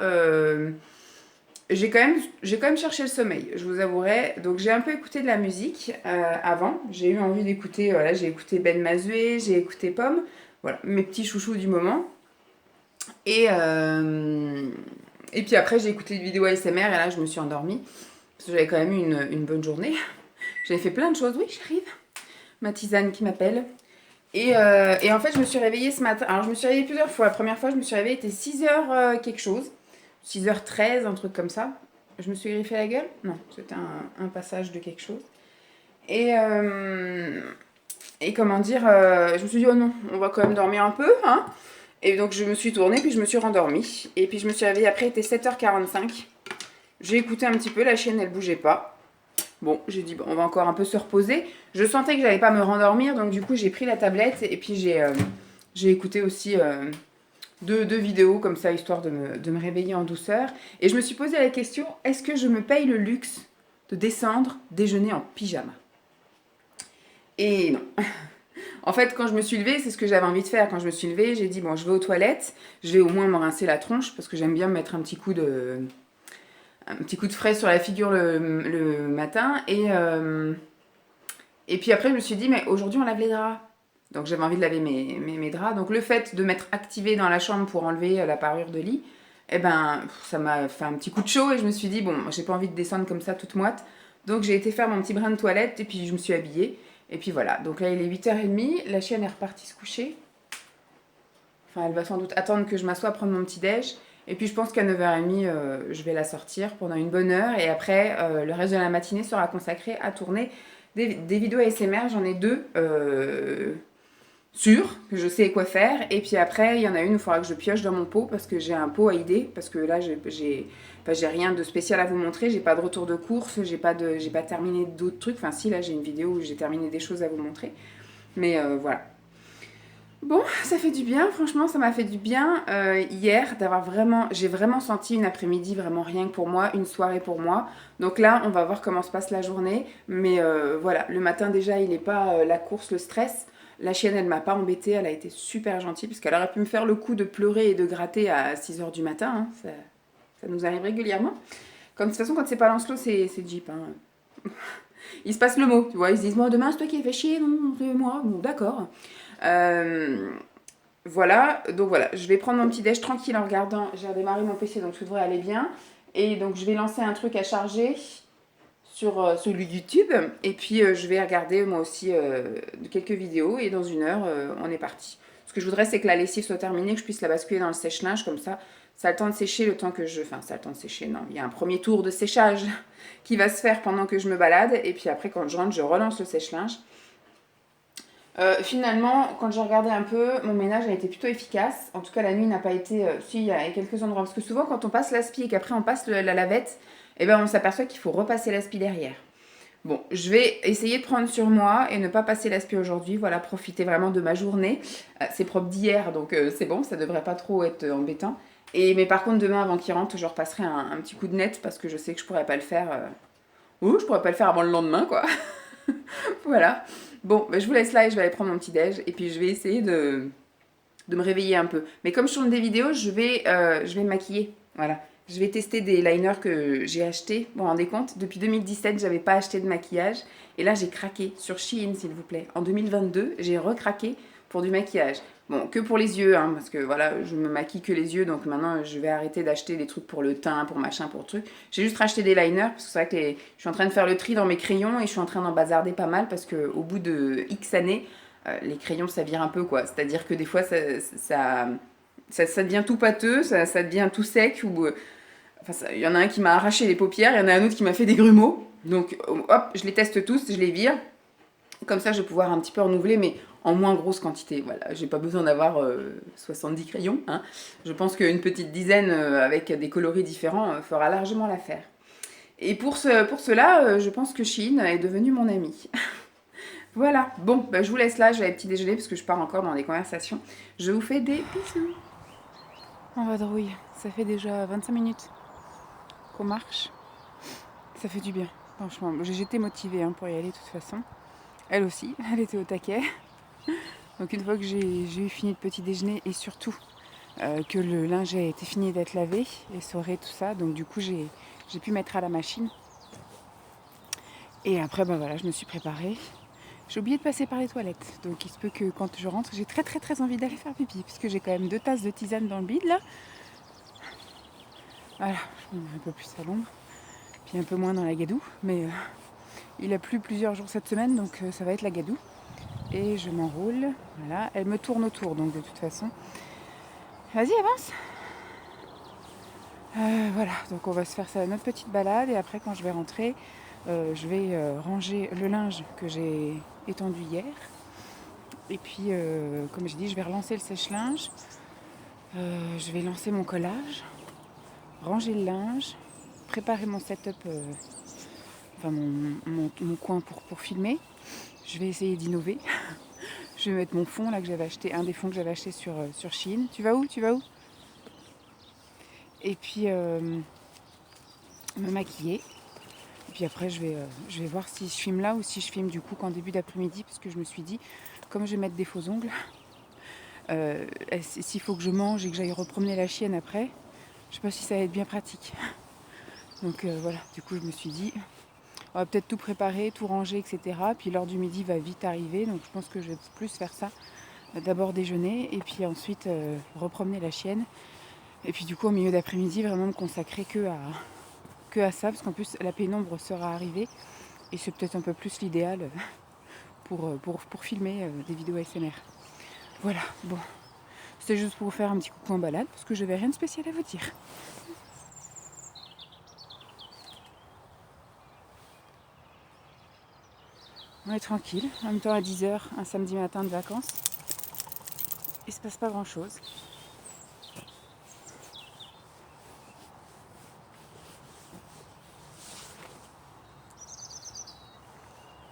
j'ai quand même cherché le sommeil, je vous avouerai. Donc j'ai un peu écouté de la musique avant. J'ai eu envie d'écouter, voilà, j'ai écouté Ben Mazué, j'ai écouté Pomme, voilà, mes petits chouchous du moment. Et, et puis après j'ai écouté une vidéo ASMR et là je me suis endormie. Parce que j'avais quand même eu une bonne journée. J'avais fait plein de choses, oui j'arrive. Ma tisane qui m'appelle. Et en fait je me suis réveillée ce matin. Alors je me suis réveillée plusieurs fois. La première fois je me suis réveillée, il était 6h quelque chose. 6h13, un truc comme ça. Je me suis griffé la gueule. Non, c'était un passage de quelque chose. Et comment dire, je me suis dit, oh non, on va quand même dormir un peu. Hein. Et donc je me suis tournée, puis je me suis rendormie. Et puis je me suis réveillée après, il était 7h45. J'ai écouté un petit peu, la chienne, elle bougeait pas. Bon, j'ai dit, bon, on va encore un peu se reposer. Je sentais que j'allais pas me rendormir, donc du coup j'ai pris la tablette et puis j'ai écouté aussi... deux vidéos comme ça, histoire de me réveiller en douceur. Et je me suis posé la question, est-ce que je me paye le luxe de descendre, déjeuner en pyjama? Et non. En fait, quand je me suis levée, c'est ce que j'avais envie de faire. Quand je me suis levée, j'ai dit, bon, je vais aux toilettes, je vais au moins me rincer la tronche, parce que j'aime bien me mettre un petit coup un petit coup de frais sur la figure le matin. Et puis après, je me suis dit, mais aujourd'hui, on lave les draps. Donc j'avais envie de laver mes draps. Donc le fait de m'être activée dans la chambre pour enlever la parure de lit, eh ben, ça m'a fait un petit coup de chaud et je me suis dit, bon, j'ai pas envie de descendre comme ça toute moite. Donc j'ai été faire mon petit brin de toilette et puis je me suis habillée. Et puis voilà, donc là il est 8h30, la chienne est repartie se coucher. Enfin, elle va sans doute attendre que je m'assoie prendre mon petit déj. Et puis je pense qu'à 9h30, je vais la sortir pendant une bonne heure. Et après, le reste de la matinée sera consacré à tourner des vidéos ASMR. J'en ai deux sûres, que je sais quoi faire. Et puis après, il y en a une où il faudra que je pioche dans mon pot parce que j'ai un pot à idée. Parce que là, j'ai rien de spécial à vous montrer. J'ai pas de retour de course, j'ai pas terminé d'autres trucs. Enfin si, là j'ai une vidéo où j'ai terminé des choses à vous montrer. Mais voilà. Bon, ça fait du bien, franchement, ça m'a fait du bien hier d'avoir vraiment, j'ai vraiment senti une après-midi vraiment rien que pour moi, une soirée pour moi. Donc là, on va voir comment se passe la journée. Mais voilà, le matin déjà, il n'est pas la course, le stress. La chienne, elle m'a pas embêtée, elle a été super gentille, parce qu'elle aurait pu me faire le coup de pleurer et de gratter à 6h du matin. Hein. Ça nous arrive régulièrement. Comme de toute façon, quand c'est pas Lancelot, c'est Jeep. Hein. Il se passe le mot, tu vois. Ils se disent, moi, demain, c'est toi qui as fait chier, non, c'est moi. Bon, d'accord. Voilà, donc voilà, je vais prendre mon petit déj tranquille en regardant, j'ai redémarré mon PC donc tout devrait aller bien. Et donc je vais lancer un truc à charger sur YouTube et puis je vais regarder moi aussi quelques vidéos et dans une heure on est parti. Ce que je voudrais c'est que la lessive soit terminée, que je puisse la basculer dans le sèche-linge comme ça a le temps de sécher le temps que je... Enfin ça a le temps de sécher, non, il y a un premier tour de séchage qui va se faire pendant que je me balade et puis après quand je rentre je relance le sèche-linge. Finalement, quand j'ai regardé un peu, mon ménage a été plutôt efficace. En tout cas, la nuit n'a pas été... si, il y a quelques endroits. Parce que souvent, quand on passe l'aspi et qu'après on passe la lavette, eh ben, on s'aperçoit qu'il faut repasser l'aspi derrière. Bon, je vais essayer de prendre sur moi et ne pas passer l'aspi aujourd'hui. Voilà, profiter vraiment de ma journée. C'est propre d'hier, donc c'est bon, ça devrait pas trop être embêtant. Mais par contre, demain, avant qu'il rentre, je repasserai un petit coup de net parce que je sais que je pourrais pas le faire... Ou je pourrais pas le faire avant le lendemain, quoi. Voilà. Bon, bah, je vous laisse là et je vais aller prendre mon petit déj. Et puis je vais essayer de me réveiller un peu. Mais comme je tourne des vidéos, je vais me maquiller. Voilà. Je vais tester des liners que j'ai achetés. Vous vous rendez compte, depuis 2017, j'avais pas acheté de maquillage. Et là, j'ai craqué sur Shein, s'il vous plaît. En 2022, j'ai recraqué pour du maquillage. Bon, que pour les yeux, hein, parce que voilà, je me maquille que les yeux, donc maintenant je vais arrêter d'acheter des trucs pour le teint, pour machin, pour truc. J'ai juste racheté des liners, parce que c'est vrai que je suis en train de faire le tri dans mes crayons et je suis en train d'en bazarder pas mal, parce qu'au bout de X années, les crayons ça vire un peu, quoi. C'est-à-dire que des fois ça devient tout pâteux, ça devient tout sec, ou... Enfin, il y en a un qui m'a arraché les paupières, il y en a un autre qui m'a fait des grumeaux. Donc hop, je les teste tous, je les vire. Comme ça, je vais pouvoir un petit peu renouveler, mais en moins grosse quantité. Voilà, j'ai pas besoin d'avoir 70 crayons. Hein. Je pense qu'une petite dizaine avec des coloris différents fera largement l'affaire. Et pour cela, je pense que Shein est devenu mon ami. Voilà, bon, bah, je vous laisse là, je vais aller petit déjeuner parce que je pars encore dans des conversations. Je vous fais des bisous. En vadrouille, ça fait déjà 25 minutes qu'on marche. Ça fait du bien, franchement. J'étais motivée pour y aller de toute façon. Elle aussi, elle était au taquet. Donc une fois que j'ai eu fini le petit déjeuner et surtout que le linge a été fini d'être lavé, essoré, tout ça, donc du coup j'ai pu mettre à la machine. Et après ben voilà, je me suis préparée. J'ai oublié de passer par les toilettes, donc il se peut que quand je rentre, j'ai très très très envie d'aller faire pipi, puisque j'ai quand même 2 tasses de tisane dans le bide là. Voilà, je me mets un peu plus à l'ombre, puis un peu moins dans la gadoue, mais il a plu plusieurs jours cette semaine, donc ça va être la gadoue. Et je m'enroule, voilà, elle me tourne autour, donc de toute façon. Vas-y, avance. Voilà, donc on va se faire ça, notre petite balade, et après quand je vais rentrer, je vais ranger le linge que j'ai étendu hier. Et puis, comme je dis, je vais relancer le sèche-linge. Je vais lancer mon collage, ranger le linge, préparer mon setup, enfin mon coin pour filmer. Je vais essayer d'innover. Je vais mettre mon fond là que j'avais acheté, un des fonds que j'avais acheté sur Shein. Tu vas où? Et puis me maquiller. Et puis après je vais voir si je filme là ou si je filme du coup qu'en début d'après-midi, parce que je me suis dit, comme je vais mettre des faux ongles, s'il faut que je mange et que j'aille repromener la chienne après, je sais pas si ça va être bien pratique. Donc voilà, du coup je me suis dit, on va peut-être tout préparer, tout ranger, etc. Puis l'heure du midi va vite arriver, donc je pense que je vais plus faire ça. D'abord déjeuner et puis ensuite repromener la chienne. Et puis du coup au milieu d'après-midi vraiment me consacrer que à ça, parce qu'en plus la pénombre sera arrivée. Et c'est peut-être un peu plus l'idéal pour filmer des vidéos ASMR. Voilà, bon. C'était juste pour vous faire un petit coucou en balade, parce que je n'avais rien de spécial à vous dire. On est tranquille, en même temps à 10h, un samedi matin de vacances. Il se passe pas grand chose.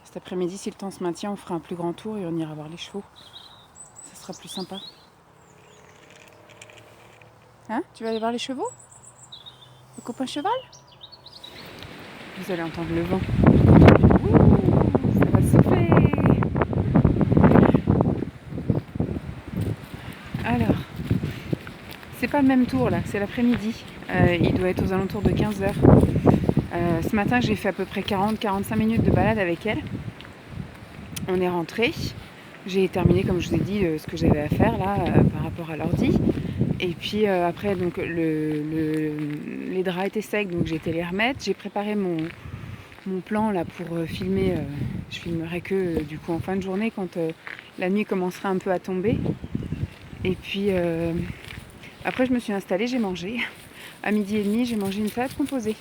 Cet après-midi, si le temps se maintient, on fera un plus grand tour et on ira voir les chevaux. Ça sera plus sympa. Hein? Tu vas aller voir les chevaux? Le copain cheval? Vous allez entendre le vent. Ouh, ça va souffler. Alors, c'est pas le même tour là, c'est l'après-midi. Il doit être aux alentours de 15h. Ce matin, j'ai fait à peu près 40-45 minutes de balade avec elle. On est rentré. J'ai terminé, comme je vous ai dit, ce que j'avais à faire là par rapport à l'ordi. Et puis après, donc les draps étaient secs, donc j'ai été les remettre. J'ai préparé mon plan là pour filmer. Je filmerai que du coup en fin de journée quand la nuit commencera un peu à tomber. Et puis après, je me suis installée, j'ai mangé. À 12h30, j'ai mangé une salade composée.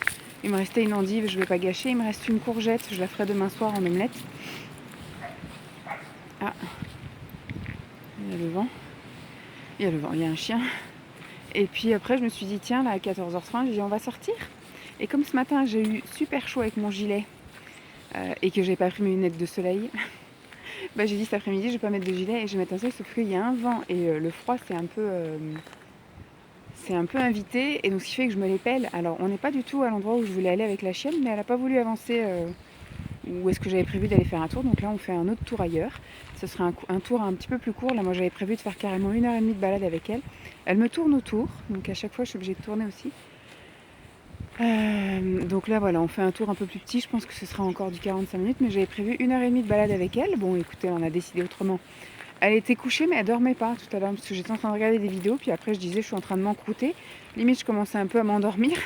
Il me restait une endive, je ne vais pas gâcher. Il me reste une courgette, je la ferai demain soir en omelette. Ah, il y a le vent. Il y a un chien. Et puis après, je me suis dit, tiens, là à 14h30, j'ai dit, on va sortir. Et comme ce matin, j'ai eu super chaud avec mon gilet et que j'ai pas pris mes lunettes de soleil, bah, j'ai dit cet après-midi, je vais pas mettre de gilet et je vais mettre un seul, sauf qu'il y a un vent et le froid, c'est un peu invité. Et donc, ce qui fait que je me les pèle. Alors, on n'est pas du tout à l'endroit où je voulais aller avec la chienne, mais elle n'a pas voulu avancer où est-ce que j'avais prévu d'aller faire un tour. Donc là, on fait un autre tour ailleurs. Ce sera un tour un petit peu plus court. Là, moi, j'avais prévu de faire carrément 1h30 de balade avec elle. Elle me tourne autour, donc à chaque fois, je suis obligée de tourner aussi. Donc là, voilà, on fait un tour un peu plus petit. Je pense que ce sera encore du 45 minutes, mais j'avais prévu 1h30 de balade avec elle. Bon, écoutez, on a décidé autrement. Elle était couchée, mais elle dormait pas tout à l'heure, parce que j'étais en train de regarder des vidéos, puis après, je disais, je suis en train de m'encrouter. Limite, je commençais un peu à m'endormir.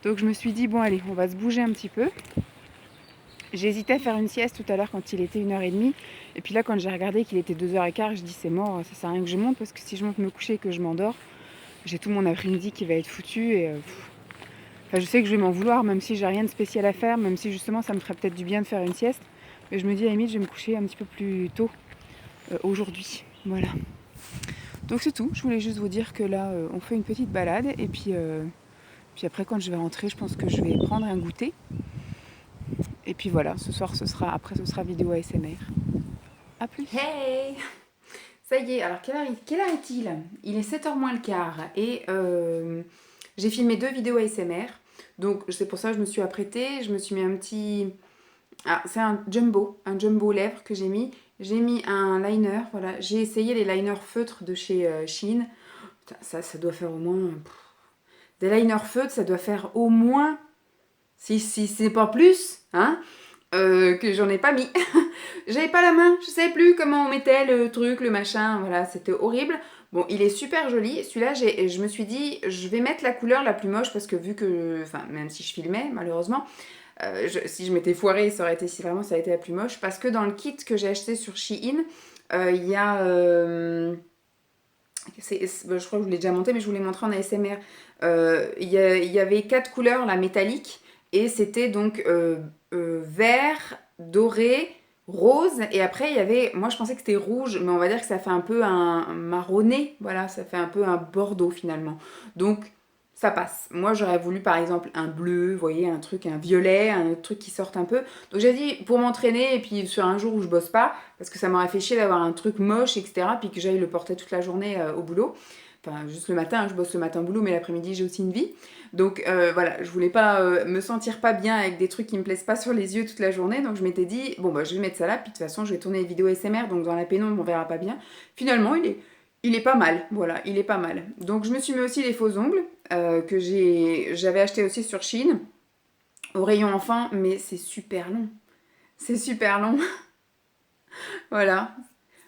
Donc, je me suis dit, bon, allez, on va se bouger un petit peu. J'hésitais à faire une sieste tout à l'heure quand il était 1h30. Et puis là, quand j'ai regardé qu'il était 2h15, je dis c'est mort, ça sert à rien que je monte parce que si je monte me coucher et que je m'endors, j'ai tout mon après-midi qui va être foutu. Et je sais que je vais m'en vouloir, même si j'ai rien de spécial à faire, même si justement ça me ferait peut-être du bien de faire une sieste. Mais je me dis à la limite, je vais me coucher un petit peu plus tôt aujourd'hui. Voilà. Donc c'est tout. Je voulais juste vous dire que là, on fait une petite balade. Et puis après, quand je vais rentrer, je pense que je vais prendre un goûter. Et puis voilà, ce soir, ce sera vidéo ASMR. A plus. Hey! Ça y est, alors quelle heure est-il? Il est 7h moins le quart. Et j'ai filmé 2 vidéos ASMR. Donc c'est pour ça que je me suis apprêtée. Je me suis mis un petit... Ah, c'est un jumbo lèvres que j'ai mis. J'ai mis un liner, voilà. J'ai essayé les liners feutres de chez Shein. Putain, ça doit faire au moins... Des liners feutres, ça doit faire au moins... Si c'est pas plus, hein, que j'en ai pas mis. J'avais pas la main, je savais plus comment on mettait le truc, le machin, voilà, c'était horrible. Bon, il est super joli. Celui-là, je me suis dit, je vais mettre la couleur la plus moche parce que vu que, enfin, même si je filmais, malheureusement, si je m'étais foirée, ça aurait été la plus moche. Parce que dans le kit que j'ai acheté sur Shein, il y a... je crois que je vous l'ai déjà monté, mais je vous l'ai montré en ASMR. Il y avait 4 couleurs, la métallique. Et c'était donc vert, doré, rose. Et après, il y avait... Moi, je pensais que c'était rouge, mais on va dire que ça fait un peu un marronné. Voilà, ça fait un peu un bordeaux, finalement. Donc, ça passe. Moi, j'aurais voulu, par exemple, un bleu, vous voyez, un violet, un truc qui sorte un peu. Donc, j'ai dit, pour m'entraîner, et puis sur un jour où je bosse pas, parce que ça m'aurait fait chier d'avoir un truc moche, etc., puis que j'aille le porter toute la journée au boulot. Enfin, juste le matin, je bosse le matin au boulot, mais l'après-midi, j'ai aussi une vie. Donc voilà, je voulais pas me sentir pas bien avec des trucs qui me plaisent pas sur les yeux toute la journée. Donc je m'étais dit, bon bah je vais mettre ça là, puis de toute façon, je vais tourner les vidéos ASMR, donc dans la pénombre, on verra pas bien. Finalement, il est pas mal, voilà, il est pas mal. Donc je me suis mis aussi les faux ongles, que j'avais acheté aussi sur Shein. au rayon enfant, mais c'est super long. C'est super long. Voilà.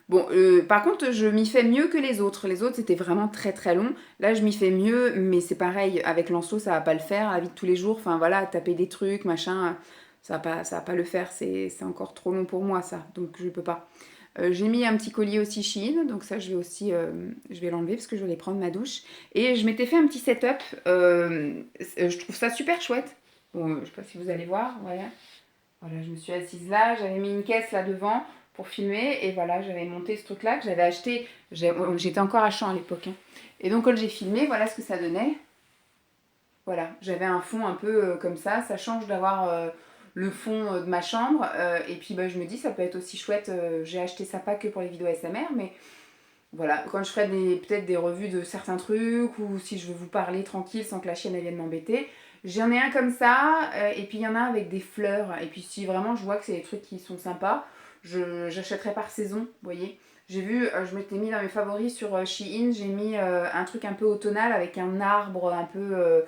Bon, par contre, je m'y fais mieux que les autres. Les autres, c'était vraiment très très long. Là, je m'y fais mieux, mais c'est pareil. Avec Lancelot, ça va pas le faire. La vie de tous les jours, enfin voilà, taper des trucs, machin, ça va pas le faire. C'est encore trop long pour moi, ça. Donc, je peux pas. J'ai mis un petit collier aussi Shein, donc ça, je vais aussi, je vais l'enlever parce que je vais aller prendre ma douche. Et je m'étais fait un petit setup. Je trouve ça super chouette. Bon, je sais pas si vous allez voir, voilà. Voilà, je me suis assise là, j'avais mis une caisse là devant pour filmer et voilà, j'avais monté ce truc là que j'avais acheté, j'étais encore à Champ à l'époque, hein. Et donc quand j'ai filmé, voilà ce que ça donnait. Voilà, j'avais un fond un peu comme ça change d'avoir le fond de ma chambre et puis bah, je me dis ça peut être aussi chouette, j'ai acheté ça pas que pour les vidéos ASMR mais voilà, quand je ferai peut-être des revues de certains trucs ou si je veux vous parler tranquille sans que la chienne elle vienne m'embêter. J'en ai un comme ça et puis il y en a un avec des fleurs. Et puis si vraiment je vois que c'est des trucs qui sont sympas, j'achèterai par saison, vous voyez. J'ai vu, je m'étais mis dans mes favoris sur Shein, j'ai mis un truc un peu automnal avec un arbre un peu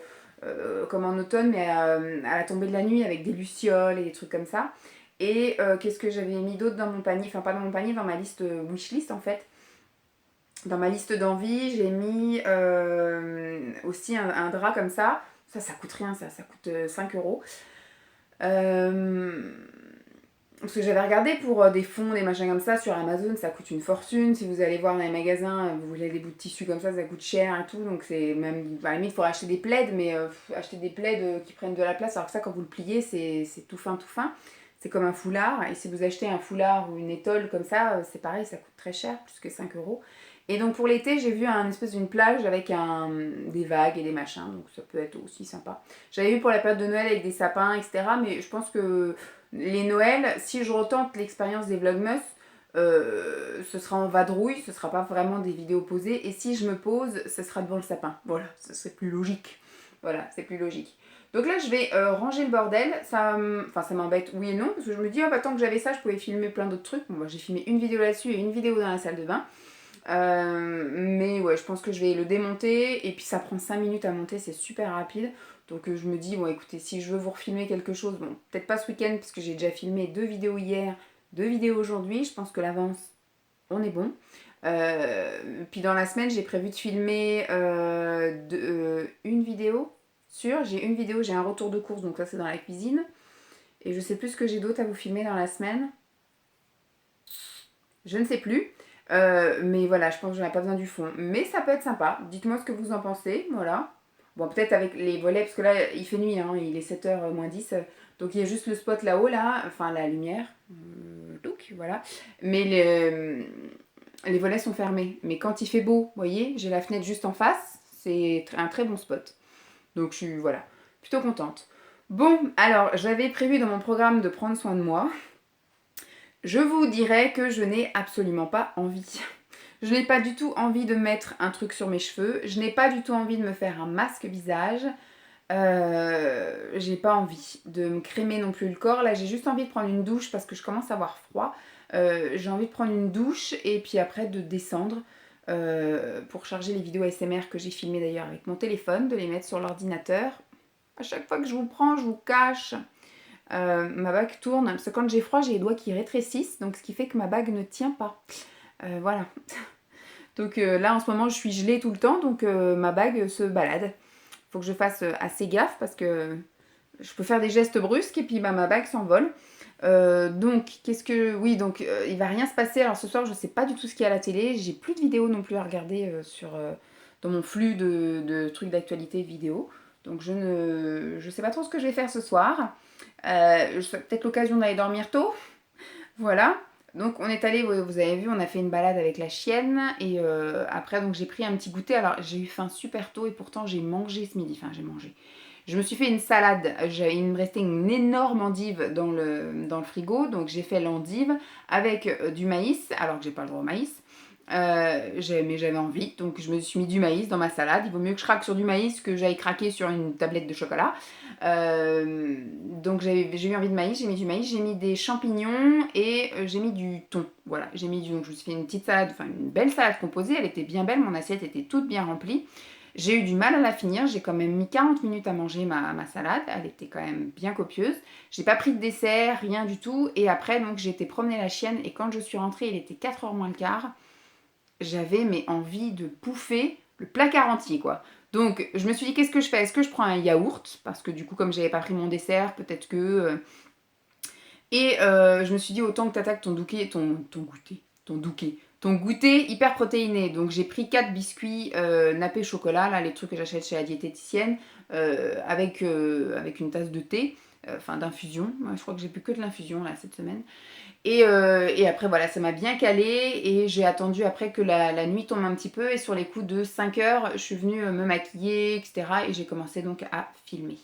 comme en automne mais à la tombée de la nuit avec des lucioles et des trucs comme ça. Et qu'est-ce que j'avais mis d'autre dans mon panier, enfin pas dans mon panier, dans ma liste wishlist en fait. Dans ma liste d'envie, j'ai mis aussi un drap comme ça. Ça coûte rien, ça coûte 5 euros. Parce que j'avais regardé pour des fonds, des machins comme ça sur Amazon, ça coûte une fortune. Si vous allez voir dans les magasins, vous voulez des bouts de tissu comme ça coûte cher et tout. Donc c'est même, à la limite, il faudra acheter des plaids, mais acheter des plaids qui prennent de la place. Alors que ça, quand vous le pliez, c'est tout fin, tout fin. C'est comme un foulard. Et si vous achetez un foulard ou une étole comme ça, c'est pareil, ça coûte très cher, plus que 5 euros. Et donc pour l'été, j'ai vu un espèce d'une plage avec des vagues et des machins, donc ça peut être aussi sympa. J'avais vu pour la période de Noël avec des sapins, etc. Mais je pense que les Noëls, si je retente l'expérience des Vlogmas, ce sera en vadrouille, ce sera pas vraiment des vidéos posées. Et si je me pose, ce sera devant le sapin. Voilà, ce serait plus logique. Voilà, c'est plus logique. Donc là, je vais ranger le bordel. Ça m'embête, oui et non, parce que je me dis, oh, bah, tant que j'avais ça, je pouvais filmer plein d'autres trucs. Bon, bah, j'ai filmé une vidéo là-dessus et une vidéo dans la salle de bain. Mais ouais, je pense que je vais le démonter et puis ça prend 5 minutes à monter, c'est super rapide. Donc je me dis, bon écoutez, si je veux vous refilmer quelque chose, bon peut-être pas ce week-end parce que j'ai déjà filmé 2 vidéos hier, 2 vidéos aujourd'hui, je pense que l'avance, on est bon. Puis dans la semaine, j'ai prévu de filmer une vidéo j'ai une vidéo, j'ai un retour de course, donc ça c'est dans la cuisine. Et je sais plus ce que j'ai d'autre à vous filmer dans la semaine. Je ne sais plus. Mais voilà, je pense que j'en ai pas besoin du fond. Mais ça peut être sympa. Dites-moi ce que vous en pensez. Voilà. Bon, peut-être avec les volets, parce que là, il fait nuit, hein, il est 7h moins 10. Donc il y a juste le spot là-haut, là. Enfin, la lumière. Donc, voilà. Mais les volets sont fermés. Mais quand il fait beau, vous voyez, j'ai la fenêtre juste en face. C'est un très bon spot. Donc je suis, voilà, plutôt contente. Bon, alors, j'avais prévu dans mon programme de prendre soin de moi. Je vous dirais que je n'ai absolument pas envie. Je n'ai pas du tout envie de mettre un truc sur mes cheveux. Je n'ai pas du tout envie de me faire un masque visage. J'ai pas envie de me crémer non plus le corps. Là, j'ai juste envie de prendre une douche parce que je commence à avoir froid. J'ai envie de prendre une douche et puis après de descendre pour charger les vidéos ASMR que j'ai filmées d'ailleurs avec mon téléphone, de les mettre sur l'ordinateur. À chaque fois que je vous prends, je vous cache. Ma bague tourne, parce que quand j'ai froid, j'ai les doigts qui rétrécissent, donc ce qui fait que ma bague ne tient pas. Voilà. Donc là, en ce moment, je suis gelée tout le temps, donc ma bague se balade. Faut que je fasse assez gaffe, parce que je peux faire des gestes brusques, et puis bah, ma bague s'envole. Donc, oui, donc il va rien se passer. Alors ce soir, je sais pas du tout ce qu'il y a à la télé. J'ai plus de vidéos non plus à regarder dans mon flux de trucs d'actualité vidéo. Donc je sais pas trop ce que je vais faire ce soir. Peut-être l'occasion d'aller dormir tôt. Voilà. Donc on est allé, vous avez vu, on a fait une balade avec la chienne. Et après, donc j'ai pris un petit goûter. Alors j'ai eu faim super tôt et pourtant j'ai mangé ce midi. Enfin, j'ai mangé. Je me suis fait une salade. Il me restait une énorme endive dans le frigo. Donc j'ai fait l'endive avec du maïs, alors que j'ai pas le droit au maïs. Mais j'avais envie, donc je me suis mis du maïs dans ma salade. Il vaut mieux que je craque sur du maïs que j'aille craquer sur une tablette de chocolat. Donc j'ai eu envie de maïs, j'ai mis du maïs, j'ai mis des champignons et j'ai mis du thon. Voilà, donc je me suis fait une petite salade, enfin une belle salade composée, elle était bien belle, mon assiette était toute bien remplie. J'ai eu du mal à la finir, j'ai quand même mis 40 minutes à manger ma salade, elle était quand même bien copieuse. J'ai pas pris de dessert, rien du tout. Et après, donc j'ai été promener la chienne et quand je suis rentrée, il était 4h moins le quart. J'avais mais envie de bouffer le placard entier quoi. Donc je me suis dit qu'est-ce que je fais? Est-ce que je prends un yaourt? Parce que du coup comme j'avais pas pris mon dessert, peut-être que... je me suis dit autant que t'attaques ton goûter hyper protéiné. Donc j'ai pris 4 biscuits nappés chocolat, là les trucs que j'achète chez la diététicienne, avec une tasse de thé, enfin d'infusion. Moi, je crois que j'ai plus que de l'infusion là cette semaine. Et après, voilà, ça m'a bien calé et j'ai attendu après que la nuit tombe un petit peu. Et sur les coups de 5 heures, je suis venue me maquiller, etc. Et j'ai commencé donc à filmer.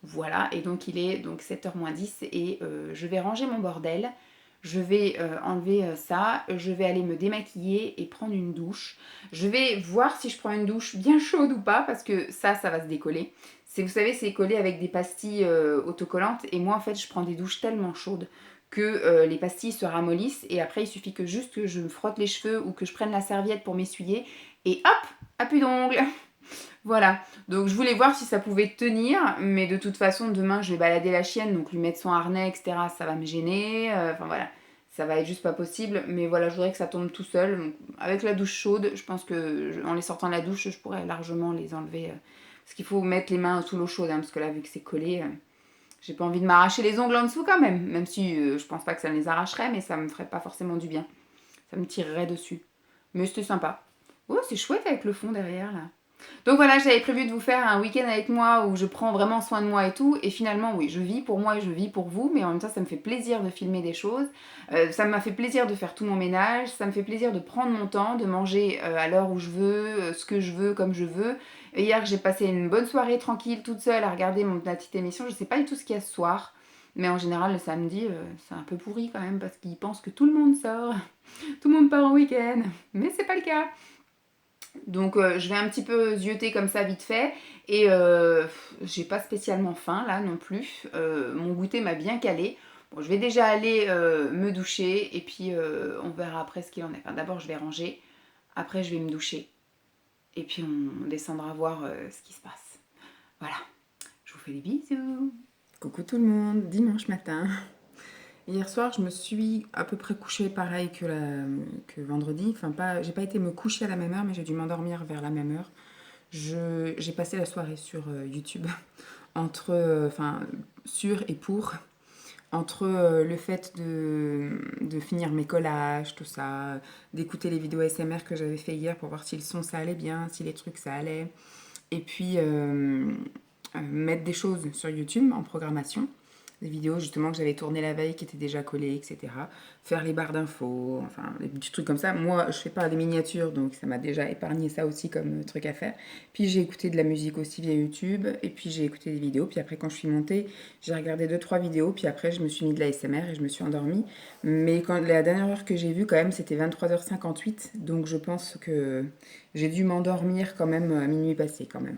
Voilà, et donc il est donc 7h moins 10 et je vais ranger mon bordel. Je vais enlever ça, je vais aller me démaquiller et prendre une douche. Je vais voir si je prends une douche bien chaude ou pas parce que ça va se décoller. Vous savez, c'est collé avec des pastilles autocollantes et moi en fait je prends des douches tellement chaudes que les pastilles se ramollissent et après il suffit que juste que je me frotte les cheveux ou que je prenne la serviette pour m'essuyer et hop, à plus d'ongles. Voilà, donc je voulais voir si ça pouvait tenir, mais de toute façon, demain, je vais balader la chienne, donc lui mettre son harnais, etc., ça va me gêner. Enfin voilà, ça va être juste pas possible. Mais voilà, je voudrais que ça tombe tout seul. Donc, avec la douche chaude, je pense que en les sortant de la douche, je pourrais largement les enlever. Parce qu'il faut mettre les mains sous l'eau chaude, hein, parce que là, vu que c'est collé, j'ai pas envie de m'arracher les ongles en dessous quand même. Même si je pense pas que ça me les arracherait, mais ça me ferait pas forcément du bien. Ça me tirerait dessus. Mais c'était sympa. Oh, c'est chouette avec le fond derrière là. Donc voilà, j'avais prévu de vous faire un week-end avec moi où je prends vraiment soin de moi et tout. Et finalement, oui, je vis pour moi et je vis pour vous. Mais en même temps, ça me fait plaisir de filmer des choses. Ça m'a fait plaisir de faire tout mon ménage. Ça me fait plaisir de prendre mon temps, de manger à l'heure où je veux, ce que je veux, comme je veux. Et hier, j'ai passé une bonne soirée tranquille, toute seule, à regarder ma petite émission. Je sais pas du tout ce qu'il y a ce soir. Mais en général, le samedi, c'est un peu pourri quand même parce qu'ils pensent que tout le monde sort. Tout le monde part en week-end. Mais c'est pas le cas. Donc je vais un petit peu zioter comme ça vite fait et j'ai pas spécialement faim là non plus. Mon goûter m'a bien calé. Bon, je vais déjà aller me doucher et puis on verra après ce qu'il en est. Enfin, d'abord je vais ranger, après je vais me doucher et puis on descendra voir ce qui se passe. Voilà, je vous fais des bisous. Coucou tout le monde, dimanche matin. Hier soir, je me suis à peu près couchée pareil que vendredi. Enfin, j'ai pas été me coucher à la même heure, mais j'ai dû m'endormir vers la même heure. J'ai passé la soirée sur YouTube, sur et pour, entre le fait de finir mes collages, tout ça, d'écouter les vidéos ASMR que j'avais fait hier pour voir si le son ça allait bien, si les trucs ça allait, et puis mettre des choses sur YouTube en programmation. Des vidéos justement que j'avais tournées la veille qui étaient déjà collées, etc. Faire les barres d'infos, enfin des petits trucs comme ça. Moi, je fais pas des miniatures, donc ça m'a déjà épargné ça aussi comme truc à faire. Puis j'ai écouté de la musique aussi via YouTube, et puis j'ai écouté des vidéos. Puis après, quand je suis montée, j'ai regardé 2-3 vidéos, puis après, je me suis mis de la SMR et je me suis endormie. Mais la dernière heure que j'ai vue, quand même, c'était 23h58, donc je pense que j'ai dû m'endormir quand même à minuit passé, quand même.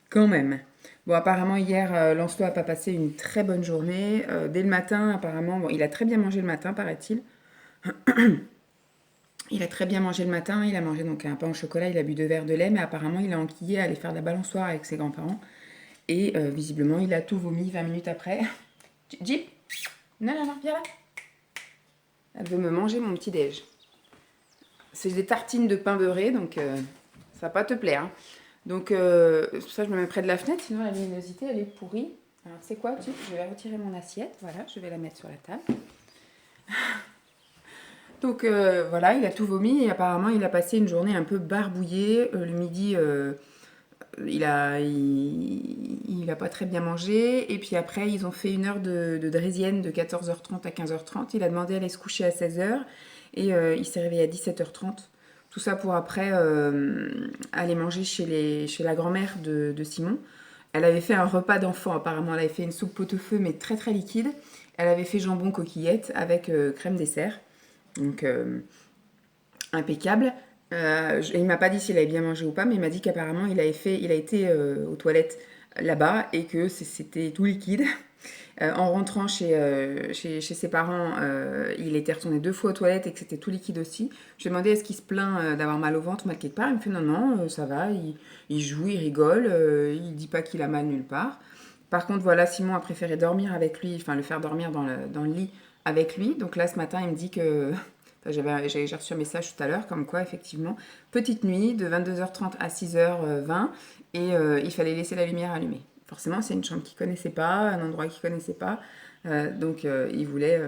Quand même. Bon, apparemment, hier, Lancelot n'a pas passé une très bonne journée. Dès le matin, apparemment, bon, il a très bien mangé le matin, paraît-il. Il a très bien mangé le matin. Il a mangé donc un pain au chocolat, il a bu 2 verres de lait, mais apparemment, il a enquillé à aller faire de la balançoire avec ses grands-parents. Et visiblement, il a tout vomi 20 minutes après. Jeep? Non, non, non, viens là. Elle veut me manger mon petit déj. C'est des tartines de pain beurré, donc ça va pas te plaire, hein. Donc, c'est pour ça que je me mets près de la fenêtre, sinon la luminosité, elle est pourrie. Alors, tu sais quoi, je vais retirer mon assiette. Voilà, je vais la mettre sur la table. Donc, voilà, il a tout vomi et apparemment, il a passé une journée un peu barbouillée. Le midi, il a pas très bien mangé. Et puis après, ils ont fait une heure de draisienne de 14h30 à 15h30. Il a demandé à aller se coucher à 16h et il s'est réveillé à 17h30. Tout ça pour après aller manger chez la grand-mère de Simon. Elle avait fait un repas d'enfant apparemment. Elle avait fait une soupe pot-au-feu mais très très liquide. Elle avait fait jambon coquillette avec crème dessert. Donc impeccable. Il m'a pas dit s'il avait bien mangé ou pas, mais il m'a dit qu'apparemment il a été aux toilettes là-bas et que c'était tout liquide. En rentrant chez ses parents, il était retourné 2 fois aux toilettes et que c'était tout liquide aussi. Je lui ai demandé est-ce qu'il se plaint d'avoir mal au ventre, mal quelque part. Il me fait non, non, ça va, il joue, il rigole, il dit pas qu'il a mal nulle part. Par contre, voilà, Simon a préféré dormir avec lui, enfin le faire dormir dans le lit avec lui. Donc là, ce matin, il me dit que. Enfin, j'ai reçu un message tout à l'heure, comme quoi, effectivement, petite nuit de 22h30 à 6h20, et il fallait laisser la lumière allumée. Forcément, c'est une chambre qu'il connaissait pas, un endroit qu'il connaissait pas, donc elle voulait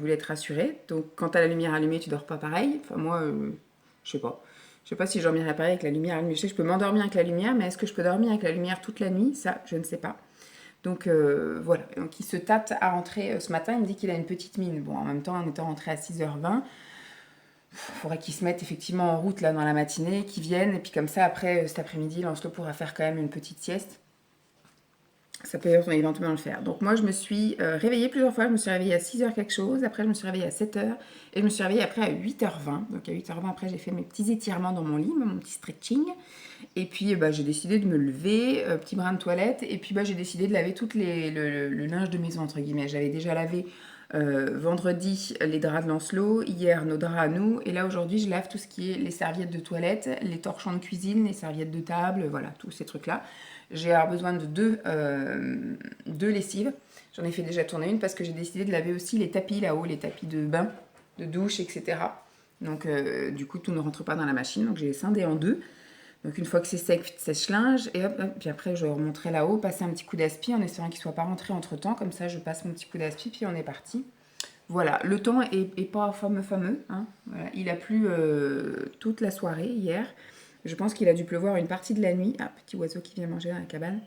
être rassurée. Donc, quand t'as la lumière allumée, tu dors pas pareil. Enfin, moi, je sais pas. Je sais pas si je dormirais pareil avec la lumière allumée. Je sais que je peux m'endormir avec la lumière, mais est-ce que je peux dormir avec la lumière toute la nuit? Ça, je ne sais pas. Donc voilà, donc il se tâte à rentrer ce matin, il me dit qu'il a une petite mine. Bon, en même temps, en étant rentré à 6h20, il faudrait qu'il se mette effectivement en route là dans la matinée, qu'il vienne, et puis comme ça, après, cet après-midi, Lancelot pourra faire quand même une petite sieste. Ça peut éventuellement le faire. Donc moi, je me suis réveillée plusieurs fois. Je me suis réveillée à 6h quelque chose. Après, je me suis réveillée à 7h. Et je me suis réveillée après à 8h20. Donc à 8h20, après, j'ai fait mes petits étirements dans mon lit, mon petit stretching. Et puis, bah, j'ai décidé de me lever, petit brin de toilette. Et puis, bah, j'ai décidé de laver tout le linge de maison, entre guillemets. J'avais déjà lavé vendredi les draps de Lancelot, hier nos draps à nous. Et là, aujourd'hui, je lave tout ce qui est les serviettes de toilette, les torchons de cuisine, les serviettes de table, voilà, tous ces trucs-là. J'ai besoin de deux lessives. J'en ai fait déjà tourner une parce que j'ai décidé de laver aussi les tapis là-haut, les tapis de bain, de douche, etc. Donc, du coup, tout ne rentre pas dans la machine. Donc, j'ai scindé en deux. Donc une fois que c'est sec, sèche-linge, et hop, hop, puis après je remonterai là-haut, passer un petit coup d'aspi en espérant qu'il ne soit pas rentré entre temps, comme ça je passe mon petit coup d'aspi, puis on est parti. Voilà, le temps est pas fameux, hein. Voilà, il a plu toute la soirée hier. Je pense qu'il a dû pleuvoir une partie de la nuit. Ah, petit oiseau qui vient manger dans la cabane.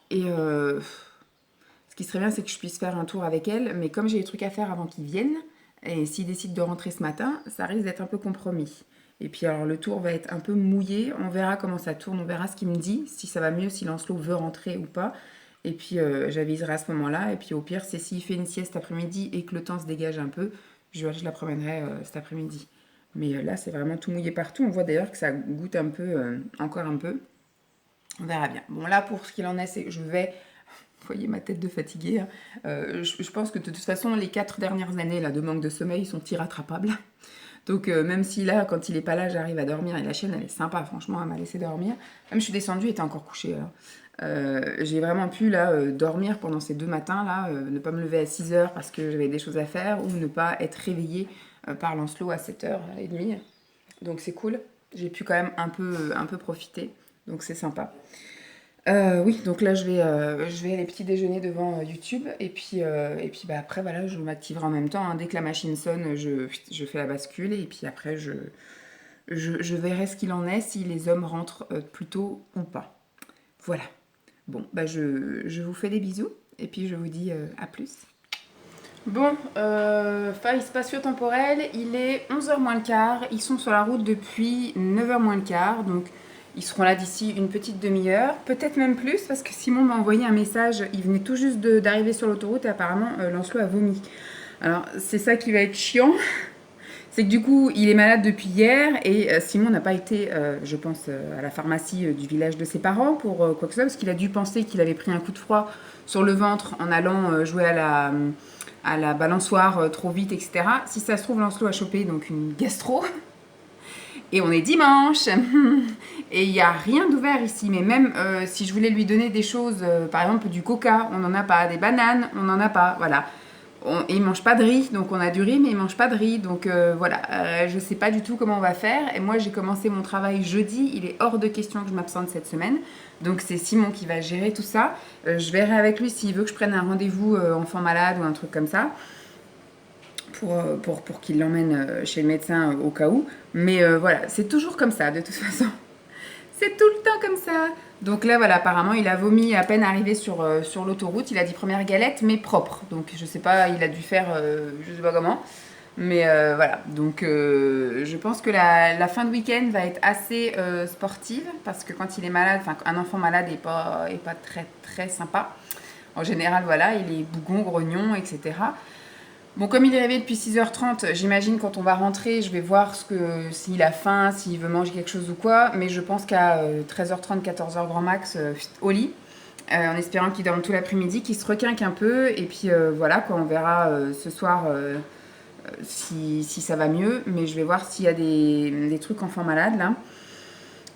Et ce qui serait bien, c'est que je puisse faire un tour avec elle, mais comme j'ai des trucs à faire avant qu'ils viennent, et s'il décide de rentrer ce matin, ça risque d'être un peu compromis. Et puis alors le tour va être un peu mouillé, on verra comment ça tourne, on verra ce qu'il me dit, si ça va mieux, si Lancelot veut rentrer ou pas. Et puis j'aviserai à ce moment-là, et puis au pire, c'est s'il fait une sieste après-midi et que le temps se dégage un peu, je la promènerai cet après-midi. Mais là, c'est vraiment tout mouillé partout, on voit d'ailleurs que ça goûte un peu, encore un peu. On verra bien. Bon là, pour ce qu'il en est, c'est que je vais... Vous voyez ma tête de fatiguée, hein. Je pense que de toute façon, les 4 dernières années là, de manque de sommeil sont irrattrapables. Donc même si là, quand il est pas là, j'arrive à dormir, et la chienne, elle est sympa, franchement, elle m'a laissé dormir. Même je suis descendue, elle était encore couchée. J'ai vraiment pu là dormir pendant ces 2 matins là, ne pas me lever à 6h parce que j'avais des choses à faire, ou ne pas être réveillée par Lancelot à 7h30. Donc c'est cool. J'ai pu quand même un peu profiter. Donc c'est sympa. Oui, donc là je vais aller petit déjeuner devant YouTube et puis bah, après voilà, je m'activerai en même temps, hein. Dès que la machine sonne, je fais la bascule et puis après je verrai ce qu'il en est, si les hommes rentrent plus tôt ou pas. Voilà. Bon, bah je vous fais des bisous et puis je vous dis à plus. Bon, faille spatio-temporelle, il est 11h moins le quart, ils sont sur la route depuis 9h moins le quart, donc ils seront là d'ici une petite demi-heure, peut-être même plus, parce que Simon m'a envoyé un message, il venait tout juste d'arriver sur l'autoroute et apparemment Lancelot a vomi. Alors c'est ça qui va être chiant, c'est que du coup il est malade depuis hier et Simon n'a pas été, je pense, à la pharmacie du village de ses parents pour quoi que ce soit, parce qu'il a dû penser qu'il avait pris un coup de froid sur le ventre en allant jouer à la balançoire trop vite, etc. Si ça se trouve, Lancelot a chopé donc une gastro. Et on est dimanche. Et il n'y a rien d'ouvert ici. Mais même si je voulais lui donner des choses, par exemple du coca, on n'en a pas. Des bananes, on n'en a pas. Voilà. Et il mange pas de riz, donc on a du riz, mais il mange pas de riz. Donc voilà, je sais pas du tout comment on va faire. Et moi, j'ai commencé mon travail jeudi. Il est hors de question que je m'absente cette semaine. Donc c'est Simon qui va gérer tout ça. Je verrai avec lui s'il veut que je prenne un rendez-vous enfant malade ou un truc comme ça. Pour qu'il l'emmène chez le médecin au cas où. Mais voilà, c'est toujours comme ça, de toute façon. C'est tout le temps comme ça. Donc là, voilà, apparemment, il a vomi à peine arrivé sur l'autoroute. Il a dit première galette, mais propre. Donc je sais pas, il a dû faire, je sais pas comment. Mais voilà, donc je pense que la fin de week-end va être assez sportive. Parce que quand il est malade, enfin un enfant malade est pas très très sympa. En général, voilà, il est bougon, grognon, etc. Bon, comme il est réveillé depuis 6h30, j'imagine quand on va rentrer, je vais voir s'il a faim, s'il veut manger quelque chose ou quoi. Mais je pense qu'à 13h30, 14h grand max, au lit. en espérant qu'il dorme tout l'après-midi, qu'il se requinque un peu. Et puis voilà, quoi, on verra ce soir si ça va mieux. Mais je vais voir s'il y a des trucs enfants malades là.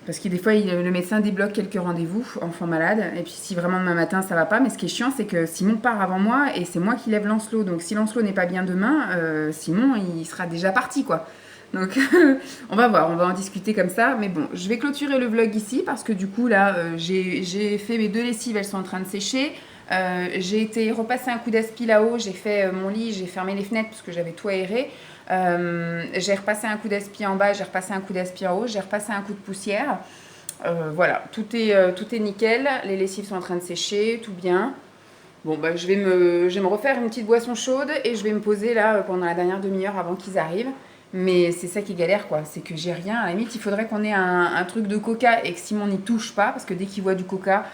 Parce que des fois, le médecin débloque quelques rendez-vous enfants malades. Et puis si vraiment demain matin ça va pas, mais ce qui est chiant, c'est que Simon part avant moi et c'est moi qui lève Lancelot. Donc si Lancelot n'est pas bien demain, Simon il sera déjà parti quoi. Donc on va voir, on va en discuter comme ça. Mais bon, je vais clôturer le vlog ici parce que du coup là, j'ai fait mes 2 lessives, elles sont en train de sécher. J'ai été repasser un coup d'aspi là-haut, j'ai fait mon lit, j'ai fermé les fenêtres parce que j'avais tout aéré. J'ai repassé un coup d'aspi en bas, j'ai repassé un coup d'aspi en haut, j'ai repassé un coup de poussière. Voilà, tout est nickel, les lessives sont en train de sécher, tout bien. Bon, bah, je vais me refaire une petite boisson chaude et je vais me poser là pendant la dernière demi-heure avant qu'ils arrivent. Mais c'est ça qui est galère quoi, c'est que j'ai rien. À la limite, il faudrait qu'on ait un truc de coca et que Simon n'y touche pas parce que dès qu'il voit du coca,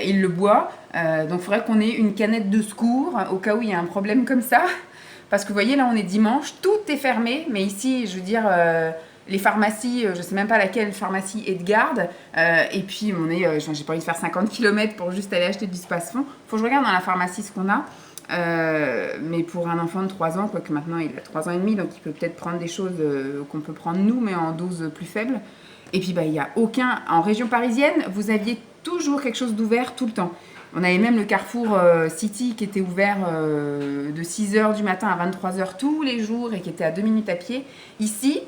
il le boit. Donc il faudrait qu'on ait une canette de secours au cas où il y a un problème comme ça. Parce que vous voyez, là on est dimanche, tout est fermé, mais ici, je veux dire, les pharmacies, je sais même pas laquelle pharmacie est de garde. Et puis, j'ai pas envie de faire 50 km pour juste aller acheter du Spasfon. Faut que je regarde dans la pharmacie ce qu'on a. Mais pour un enfant de 3 ans, quoique maintenant il a 3 ans et demi, donc il peut peut-être prendre des choses qu'on peut prendre nous, mais en dose plus faible. Et puis, bah, il n'y a aucun. En région parisienne, vous aviez toujours quelque chose d'ouvert tout le temps. On avait même le Carrefour City qui était ouvert de 6h du matin à 23h tous les jours et qui était à 2 minutes à pied. Ici,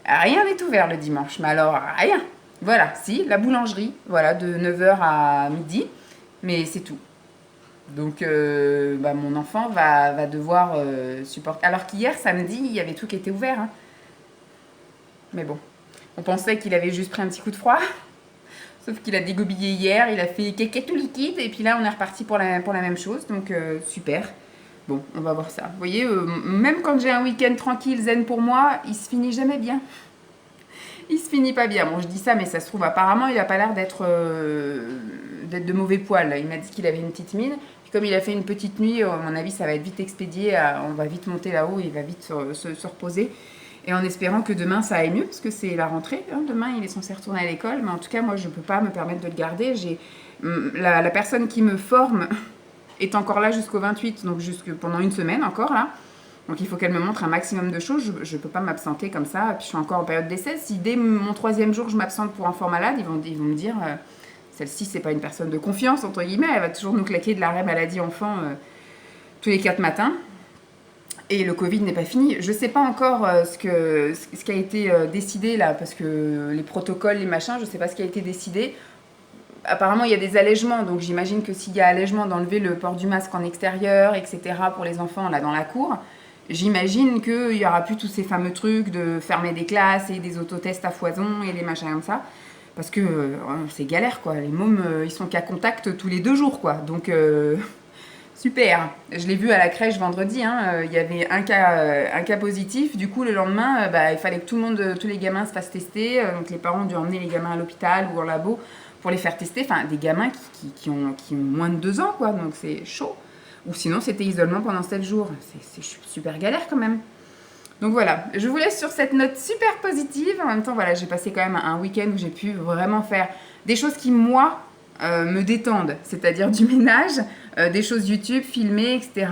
rien n'est ouvert le dimanche. Mais alors, rien. Voilà, si, la boulangerie, voilà, de 9h à midi. Mais c'est tout. Donc, bah, mon enfant va devoir supporter. Alors qu'hier, samedi, il y avait tout qui était ouvert. Hein. Mais bon, on pensait qu'il avait juste pris un petit coup de froid. Sauf qu'il a dégobillé hier, il a fait kéké tout liquide, et puis là on est reparti pour la même chose, donc super. Bon, on va voir ça. Vous voyez, même quand j'ai un week-end tranquille, zen pour moi, il se finit jamais bien. Il se finit pas bien. Bon, je dis ça, mais ça se trouve, apparemment, il a pas l'air d'être de mauvais poil. Il m'a dit qu'il avait une petite mine. Puis comme il a fait une petite nuit, à mon avis, ça va être vite expédié. On va vite monter là-haut, il va vite se reposer. Et en espérant que demain ça aille mieux, parce que c'est la rentrée. Hein, demain, il est censé retourner à l'école. Mais en tout cas, moi, je ne peux pas me permettre de le garder. La personne qui me forme est encore là jusqu'au 28, donc pendant une semaine encore là. Donc il faut qu'elle me montre un maximum de choses. Je ne peux pas m'absenter comme ça. Puis je suis encore en période d'essai. Si dès mon 3e jour, je m'absente pour enfant malade, ils vont me dire celle-ci, c'est pas une personne de confiance, entre guillemets. Elle va toujours nous claquer de l'arrêt maladie enfant tous les 4 matins. Et le Covid n'est pas fini. Je ne sais pas encore ce qui a été décidé là, parce que les protocoles, les machins, je ne sais pas ce qui a été décidé. Apparemment, il y a des allègements, donc j'imagine que s'il y a allègement d'enlever le port du masque en extérieur, etc., pour les enfants là dans la cour, j'imagine qu'il n'y aura plus tous ces fameux trucs de fermer des classes et des autotests à foison et des machins comme ça. Parce que c'est galère, quoi. Les mômes, ils sont qu'à contact tous les 2 jours, quoi. Donc... super, je l'ai vu à la crèche vendredi, hein, il y avait un cas positif, du coup le lendemain il fallait que tous les gamins se fassent tester, donc les parents ont dû emmener les gamins à l'hôpital ou en labo pour les faire tester, enfin des gamins qui ont moins de 2 ans quoi, donc c'est chaud, ou sinon c'était isolement pendant 7 jours, c'est super galère quand même. Donc voilà, je vous laisse sur cette note super positive, en même temps voilà, j'ai passé quand même un week-end où j'ai pu vraiment faire des choses qui moi me détendent, c'est-à-dire du ménage, des choses YouTube, filmer, etc.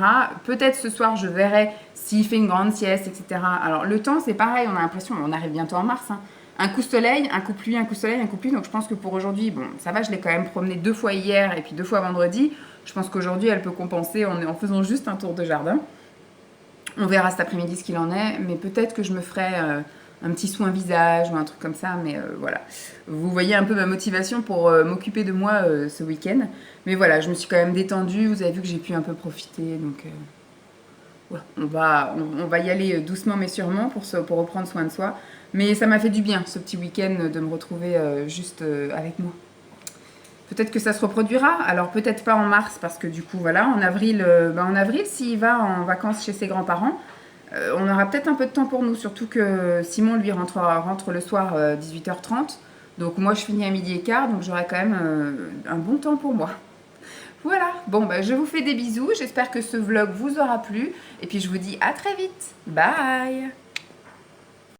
Peut-être ce soir, je verrai s'il fait une grande sieste, etc. Alors, le temps, c'est pareil, on a l'impression, on arrive bientôt en mars, hein. Un coup soleil, un coup pluie, un coup soleil, un coup pluie. Donc, je pense que pour aujourd'hui, bon, ça va, je l'ai quand même promené 2 fois hier et puis 2 fois vendredi. Je pense qu'aujourd'hui, elle peut compenser en faisant juste un tour de jardin. On verra cet après-midi ce qu'il en est, mais peut-être que je me ferai... un petit soin visage ou un truc comme ça, mais voilà. Vous voyez un peu ma motivation pour m'occuper de moi ce week-end. Mais voilà, je me suis quand même détendue, vous avez vu que j'ai pu un peu profiter, donc voilà. On va y aller doucement mais sûrement pour reprendre soin de soi. Mais ça m'a fait du bien ce petit week-end de me retrouver juste avec moi. Peut-être que ça se reproduira, alors peut-être pas en mars parce que du coup voilà, en avril s'il va en vacances chez ses grands-parents, on aura peut-être un peu de temps pour nous, surtout que Simon lui rentre le soir 18h30. Donc moi je finis à 12h15, donc j'aurai quand même un bon temps pour moi. Voilà, bon je vous fais des bisous, j'espère que ce vlog vous aura plu. Et puis je vous dis à très vite, bye.